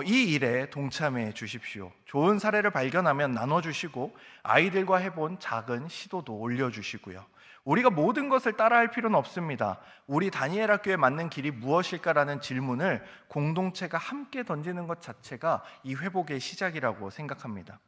이 일에 동참해 주십시오. 좋은 사례를 발견하면 나눠주시고 아이들과 해본 작은 시도도 올려주시고요. 우리가 모든 것을 따라할 필요는 없습니다. 우리 다니엘 학교에 맞는 길이 무엇일까라는 질문을 공동체가 함께 던지는 것 자체가 이 회복의 시작이라고 생각합니다.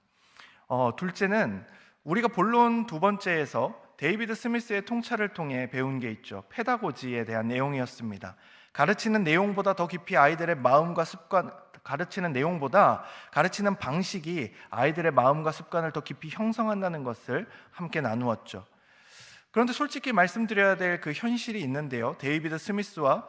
둘째는 우리가 본론 두 번째에서 데이비드 스미스의 통찰을 통해 배운 게 있죠. 페다고지에 대한 내용이었습니다. 가르치는 내용보다 더 깊이 아이들의 마음과 습관, 가르치는 내용보다 가르치는 방식이 아이들의 마음과 습관을 더 깊이 형성한다는 것을 함께 나누었죠. 그런데 솔직히 말씀드려야 될 그 현실이 있는데요. 데이비드 스미스와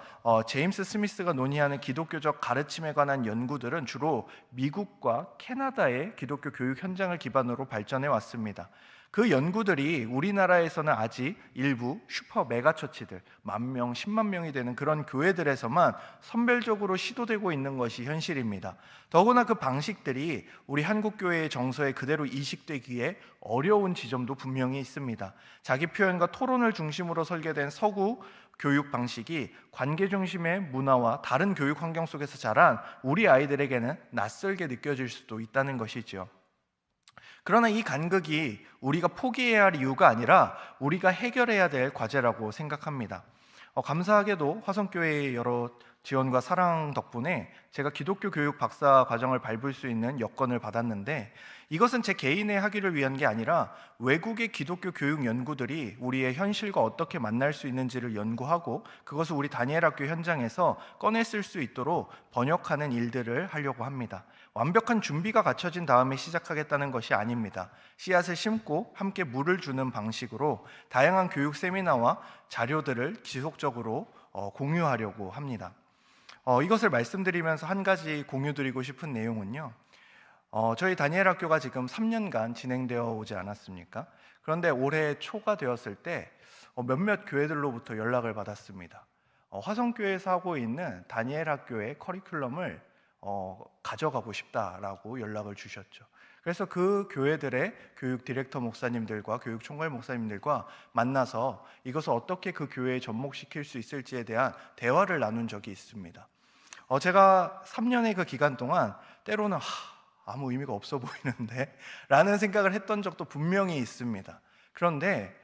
제임스 스미스가 논의하는 기독교적 가르침에 관한 연구들은 주로 미국과 캐나다의 기독교 교육 현장을 기반으로 발전해 왔습니다. 그 연구들이 우리나라에서는 아직 일부 슈퍼 메가처치들, 10,000명, 10만 명이 되는 그런 교회들에서만 선별적으로 시도되고 있는 것이 현실입니다. 더구나 그 방식들이 우리 한국교회의 정서에 그대로 이식되기에 어려운 지점도 분명히 있습니다. 자기 표현과 토론을 중심으로 설계된 서구 교육 방식이 관계 중심의 문화와 다른 교육 환경 속에서 자란 우리 아이들에게는 낯설게 느껴질 수도 있다는 것이죠. 그러나 이 간극이 우리가 포기해야 할 이유가 아니라 우리가 해결해야 될 과제라고 생각합니다. 감사하게도 화성교회의 여러 지원과 사랑 덕분에 제가 기독교 교육 박사 과정을 밟을 수 있는 여건을 받았는데, 이것은 제 개인의 학위를 위한 게 아니라 외국의 기독교 교육 연구들이 우리의 현실과 어떻게 만날 수 있는지를 연구하고 그것을 우리 다니엘 학교 현장에서 꺼내 쓸 수 있도록 번역하는 일들을 하려고 합니다. 완벽한 준비가 갖춰진 다음에 시작하겠다는 것이 아닙니다. 씨앗을 심고 함께 물을 주는 방식으로 다양한 교육 세미나와 자료들을 지속적으로 공유하려고 합니다. 이것을 말씀드리면서 한 가지 공유드리고 싶은 내용은요, 저희 다니엘 학교가 지금 3년간 진행되어 오지 않았습니까? 그런데 올해 초가 되었을 때 몇몇 교회들로부터 연락을 받았습니다. 화성교회에서 하고 있는 다니엘 학교의 커리큘럼을 가져가고 싶다라고 연락을 주셨죠. 그래서 그 교회들의 교육 디렉터 목사님들과 교육 총괄 목사님들과 만나서 이것을 어떻게 그 교회에 접목시킬 수 있을지에 대한 대화를 나눈 적이 있습니다. 제가 3년의 그 기간 동안 때로는 아무 의미가 없어 보이는데 라는 생각을 했던 적도 분명히 있습니다. 그런데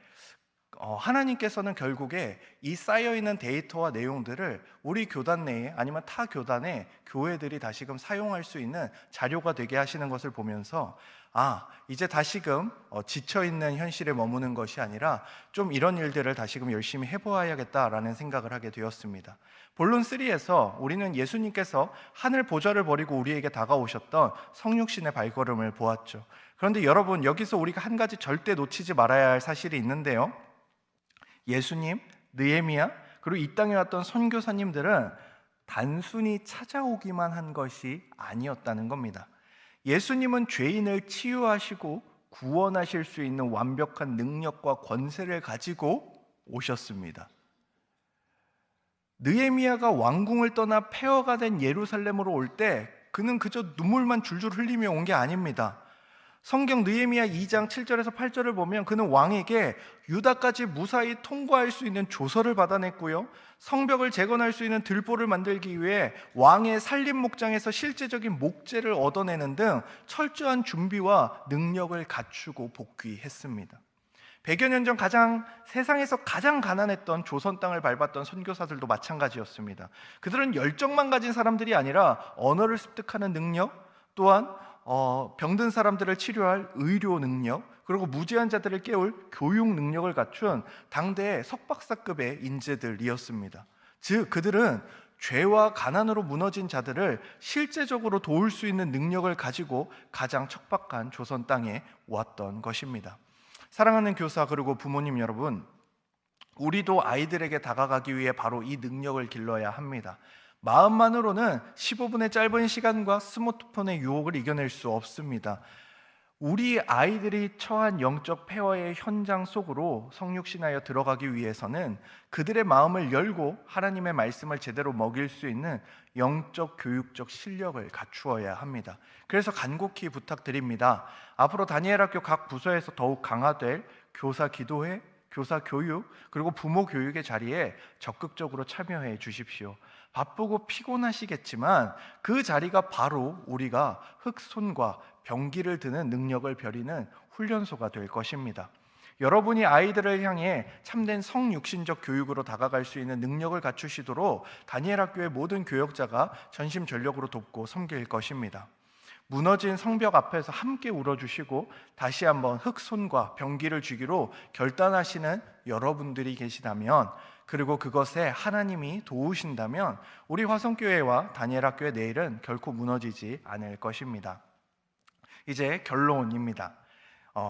하나님께서는 결국에 이 쌓여있는 데이터와 내용들을 우리 교단 내에 아니면 타 교단의 교회들이 다시금 사용할 수 있는 자료가 되게 하시는 것을 보면서 이제 다시금 지쳐있는 현실에 머무는 것이 아니라 좀 이런 일들을 다시금 열심히 해보아야겠다라는 생각을 하게 되었습니다. 본론 3에서 우리는 예수님께서 하늘 보좌를 버리고 우리에게 다가오셨던 성육신의 발걸음을 보았죠. 그런데 여러분, 여기서 우리가 한 가지 절대 놓치지 말아야 할 사실이 있는데요, 예수님, 느헤미야, 그리고 이 땅에 왔던 선교사님들은 단순히 찾아오기만 한 것이 아니었다는 겁니다. 예수님은 죄인을 치유하시고 구원하실 수 있는 완벽한 능력과 권세를 가지고 오셨습니다. 느헤미야가 왕궁을 떠나 폐허가 된 예루살렘으로 올 때 그는 그저 눈물만 줄줄 흘리며 온 게 아닙니다. 성경 느헤미야 2장 7절에서 8절을 보면 그는 왕에게 유다까지 무사히 통과할 수 있는 조서를 받아냈고요, 성벽을 재건할 수 있는 들보를 만들기 위해 왕의 산림 목장에서 실제적인 목재를 얻어내는 등 철저한 준비와 능력을 갖추고 복귀했습니다. 100여 년 전 세상에서 가장 가난했던 조선 땅을 밟았던 선교사들도 마찬가지였습니다. 그들은 열정만 가진 사람들이 아니라 언어를 습득하는 능력, 또한 병든 사람들을 치료할 의료 능력, 그리고 무지한 자들을 깨울 교육 능력을 갖춘 당대의 석박사급의 인재들이었습니다. 즉 그들은 죄와 가난으로 무너진 자들을 실제적으로 도울 수 있는 능력을 가지고 가장 척박한 조선 땅에 왔던 것입니다. 사랑하는 교사 그리고 부모님 여러분, 우리도 아이들에게 다가가기 위해 바로 이 능력을 길러야 합니다. 마음만으로는 15분의 짧은 시간과 스마트폰의 유혹을 이겨낼 수 없습니다. 우리 아이들이 처한 영적 폐허의 현장 속으로 성육신하여 들어가기 위해서는 그들의 마음을 열고 하나님의 말씀을 제대로 먹일 수 있는 영적 교육적 실력을 갖추어야 합니다. 그래서 간곡히 부탁드립니다. 앞으로 다니엘 학교 각 부서에서 더욱 강화될 교사 기도회, 교사 교육, 그리고 부모 교육의 자리에 적극적으로 참여해 주십시오. 바쁘고 피곤하시겠지만 그 자리가 바로 우리가 흑손과 병기를 드는 능력을 벼리는 훈련소가 될 것입니다. 여러분이 아이들을 향해 참된 성육신적 교육으로 다가갈 수 있는 능력을 갖추시도록 다니엘 학교의 모든 교역자가 전심전력으로 돕고 섬길 것입니다. 무너진 성벽 앞에서 함께 울어주시고 다시 한번 흑손과 병기를 주기로 결단하시는 여러분들이 계시다면, 그리고 그것에 하나님이 도우신다면 우리 화성교회와 다니엘 학교의 내일은 결코 무너지지 않을 것입니다. 이제 결론입니다.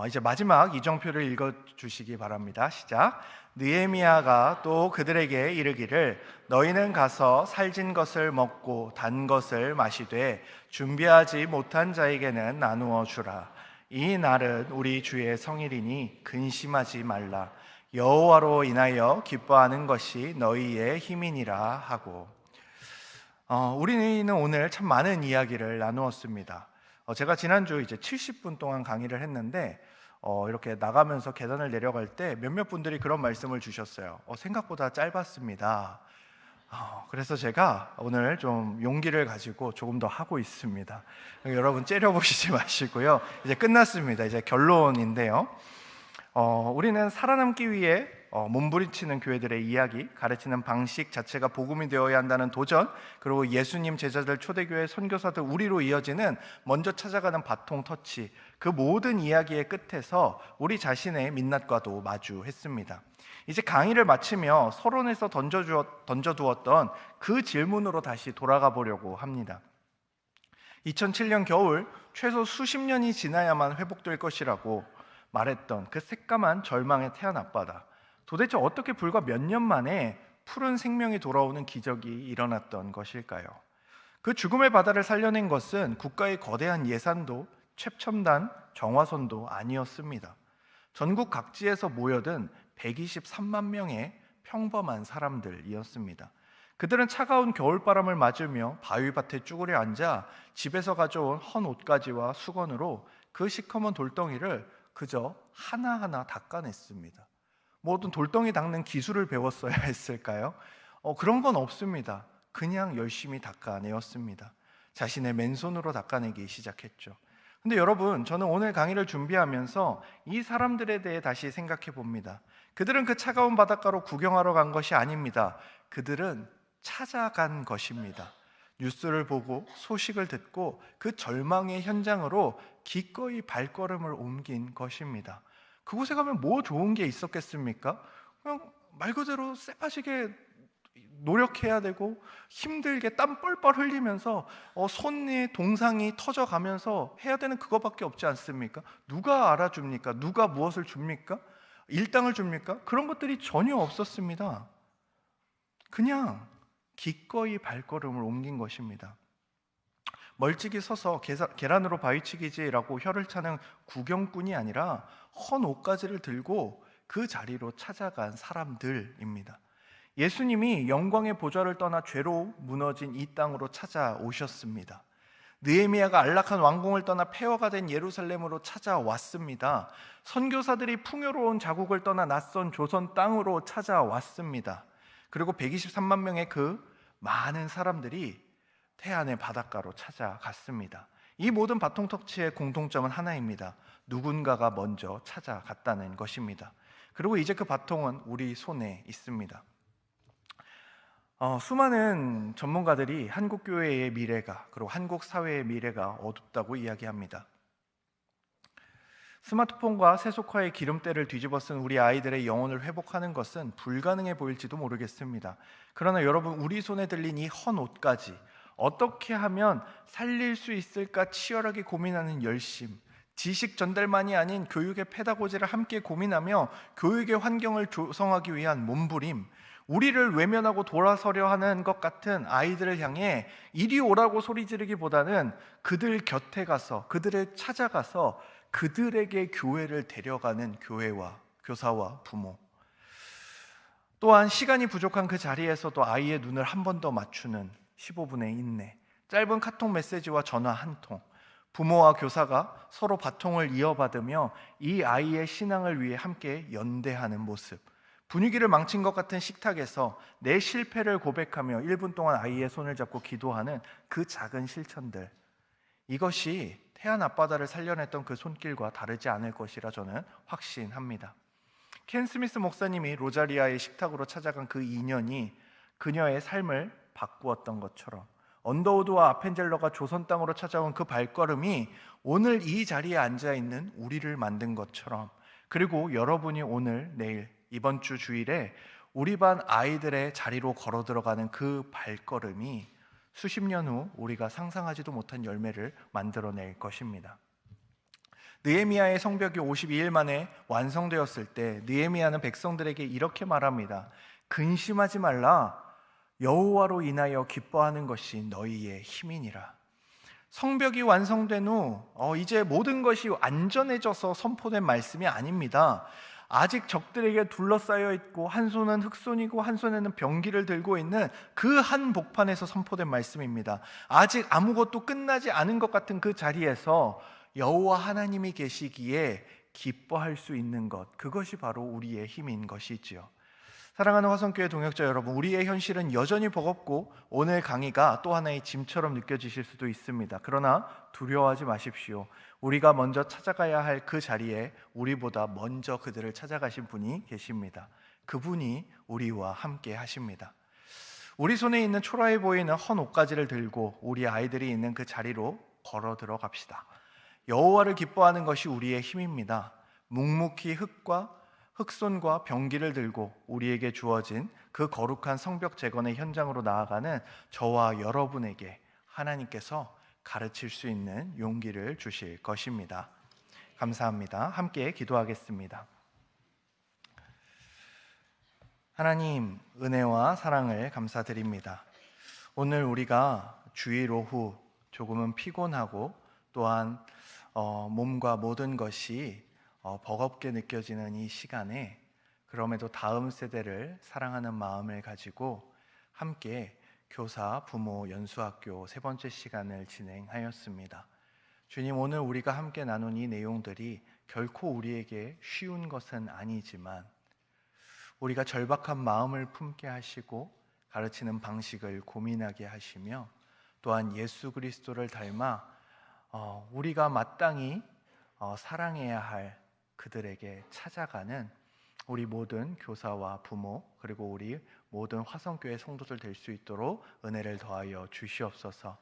이제 마지막 이정표를 읽어주시기 바랍니다. 시작. 느헤미야가 또 그들에게 이르기를 너희는 가서 살진 것을 먹고 단 것을 마시되 준비하지 못한 자에게는 나누어 주라. 이 날은 우리 주의 성일이니 근심하지 말라. 여호와로 인하여 기뻐하는 것이 너희의 힘이니라 하고, 우리는 오늘 참 많은 이야기를 나누었습니다. 제가 지난주 이제 70분 동안 강의를 했는데 이렇게 나가면서 계단을 내려갈 때 몇몇 분들이 그런 말씀을 주셨어요. 생각보다 짧았습니다. 그래서 제가 오늘 좀 용기를 가지고 조금 더 하고 있습니다. 여러분 째려보시지 마시고요. 이제 끝났습니다. 이제 결론인데요. 우리는 살아남기 위해 몸부림치는 교회들의 이야기, 가르치는 방식 자체가 복음이 되어야 한다는 도전, 그리고 예수님 제자들, 초대교회 선교사들, 우리로 이어지는 먼저 찾아가는 바통 터치, 그 모든 이야기의 끝에서 우리 자신의 민낯과도 마주했습니다. 이제 강의를 마치며 서론에서 던져두었던 그 질문으로 다시 돌아가 보려고 합니다. 2007년 겨울, 최소 수십 년이 지나야만 회복될 것이라고 말했던 그 새까만 절망의 태안 앞바다, 도대체 어떻게 불과 몇 년 만에 푸른 생명이 돌아오는 기적이 일어났던 것일까요? 그 죽음의 바다를 살려낸 것은 국가의 거대한 예산도 최첨단 정화선도 아니었습니다. 전국 각지에서 모여든 123만 명의 평범한 사람들이었습니다. 그들은 차가운 겨울바람을 맞으며 바위밭에 쭈그려 앉아 집에서 가져온 헌 옷가지와 수건으로 그 시커먼 돌덩이를 그저 하나하나 닦아냈습니다. 모든 돌덩이 닦는 기술을 배웠어야 했을까요? 그런 건 없습니다. 그냥 열심히 닦아내었습니다. 자신의 맨손으로 닦아내기 시작했죠. 근데 여러분, 저는 오늘 강의를 준비하면서 이 사람들에 대해 다시 생각해 봅니다. 그들은 그 차가운 바닷가로 구경하러 간 것이 아닙니다. 그들은 찾아간 것입니다. 뉴스를 보고 소식을 듣고 그 절망의 현장으로 기꺼이 발걸음을 옮긴 것입니다. 그곳에 가면 뭐 좋은 게 있었겠습니까? 그냥 말 그대로 쎄빠지게 노력해야 되고 힘들게 땀 뻘뻘 흘리면서 손에 동상이 터져가면서 해야 되는 그거밖에 없지 않습니까? 누가 알아줍니까? 누가 무엇을 줍니까? 일당을 줍니까? 그런 것들이 전혀 없었습니다. 그냥 기꺼이 발걸음을 옮긴 것입니다. 멀찍이 서서 계란으로 바위치기지라고 혀를 차는 구경꾼이 아니라 헌 옷가지를 들고 그 자리로 찾아간 사람들입니다. 예수님이 영광의 보좌를 떠나 죄로 무너진 이 땅으로 찾아오셨습니다. 느헤미야가 안락한 왕궁을 떠나 폐허가 된 예루살렘으로 찾아왔습니다. 선교사들이 풍요로운 자국을 떠나 낯선 조선 땅으로 찾아왔습니다. 그리고 123만 명의 그 많은 사람들이 태안의 바닷가로 찾아갔습니다. 이 모든 바통터치의 공통점은 하나입니다. 누군가가 먼저 찾아갔다는 것입니다. 그리고 이제 그 바통은 우리 손에 있습니다. 수많은 전문가들이 한국 교회의 미래가, 그리고 한국 사회의 미래가 어둡다고 이야기합니다. 스마트폰과 세속화의 기름때를 뒤집어 쓴 우리 아이들의 영혼을 회복하는 것은 불가능해 보일지도 모르겠습니다. 그러나 여러분, 우리 손에 들린 이 헌 옷까지 어떻게 하면 살릴 수 있을까 치열하게 고민하는 열심, 지식 전달만이 아닌 교육의 페다고지를 함께 고민하며 교육의 환경을 조성하기 위한 몸부림, 우리를 외면하고 돌아서려 하는 것 같은 아이들을 향해 이리 오라고 소리 지르기보다는 그들 곁에 가서, 그들을 찾아가서 그들에게 교회를 데려가는 교회와 교사와 부모, 또한 시간이 부족한 그 자리에서도 아이의 눈을 한 번 더 맞추는 15분의 인내, 짧은 카톡 메시지와 전화 한 통, 부모와 교사가 서로 바통을 이어받으며 이 아이의 신앙을 위해 함께 연대하는 모습, 분위기를 망친 것 같은 식탁에서 내 실패를 고백하며 1분 동안 아이의 손을 잡고 기도하는 그 작은 실천들, 이것이 태안 앞바다를 살려냈던 그 손길과 다르지 않을 것이라 저는 확신합니다. 켄 스미스 목사님이 로자리아의 식탁으로 찾아간 그 인연이 그녀의 삶을 바꾸었던 것처럼, 언더우드와 아펜젤러가 조선 땅으로 찾아온 그 발걸음이 오늘 이 자리에 앉아있는 우리를 만든 것처럼, 그리고 여러분이 오늘, 내일, 이번 주 주일에 우리 반 아이들의 자리로 걸어 들어가는 그 발걸음이 수십 년 후 우리가 상상하지도 못한 열매를 만들어낼 것입니다. 느헤미야의 성벽이 52일 만에 완성되었을 때 느헤미야는 백성들에게 이렇게 말합니다. 근심하지 말라. 여호와로 인하여 기뻐하는 것이 너희의 힘이니라. 성벽이 완성된 후 이제 모든 것이 안전해져서 선포된 말씀이 아닙니다. 아직 적들에게 둘러싸여 있고 한 손은 흑손이고 한 손에는 병기를 들고 있는 그 한 복판에서 선포된 말씀입니다. 아직 아무것도 끝나지 않은 것 같은 그 자리에서 여호와 하나님이 계시기에 기뻐할 수 있는 것, 그것이 바로 우리의 힘인 것이지요. 사랑하는 화성교회 동역자 여러분, 우리의 현실은 여전히 버겁고 오늘 강의가 또 하나의 짐처럼 느껴지실 수도 있습니다. 그러나 두려워하지 마십시오. 우리가 먼저 찾아가야 할 그 자리에 우리보다 먼저 그들을 찾아가신 분이 계십니다. 그분이 우리와 함께 하십니다. 우리 손에 있는 초라해 보이는 헌 옷가지를 들고 우리 아이들이 있는 그 자리로 걸어 들어갑시다. 여호와를 기뻐하는 것이 우리의 힘입니다. 묵묵히 흑손과 병기를 들고 우리에게 주어진 그 거룩한 성벽 재건의 현장으로 나아가는 저와 여러분에게 하나님께서 가르칠 수 있는 용기를 주실 것입니다. 감사합니다. 함께 기도하겠습니다. 하나님, 은혜와 사랑을 감사드립니다. 오늘 우리가 주일 오후 조금은 피곤하고 또한 몸과 모든 것이 버겁게 느껴지는 이 시간에 그럼에도 다음 세대를 사랑하는 마음을 가지고 함께 교사, 부모, 연수학교 세 번째 시간을 진행하였습니다. 주님, 오늘 우리가 함께 나눈 이 내용들이 결코 우리에게 쉬운 것은 아니지만 우리가 절박한 마음을 품게 하시고 가르치는 방식을 고민하게 하시며 또한 예수 그리스도를 닮아 우리가 마땅히 사랑해야 할 그들에게 찾아가는 우리 모든 교사와 부모 그리고 우리 모든 화성교회 성도들 될 수 있도록 은혜를 더하여 주시옵소서.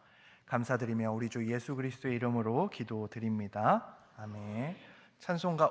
감사드리며 우리 주 예수 그리스도의 이름으로 기도드립니다. 아멘. 찬송가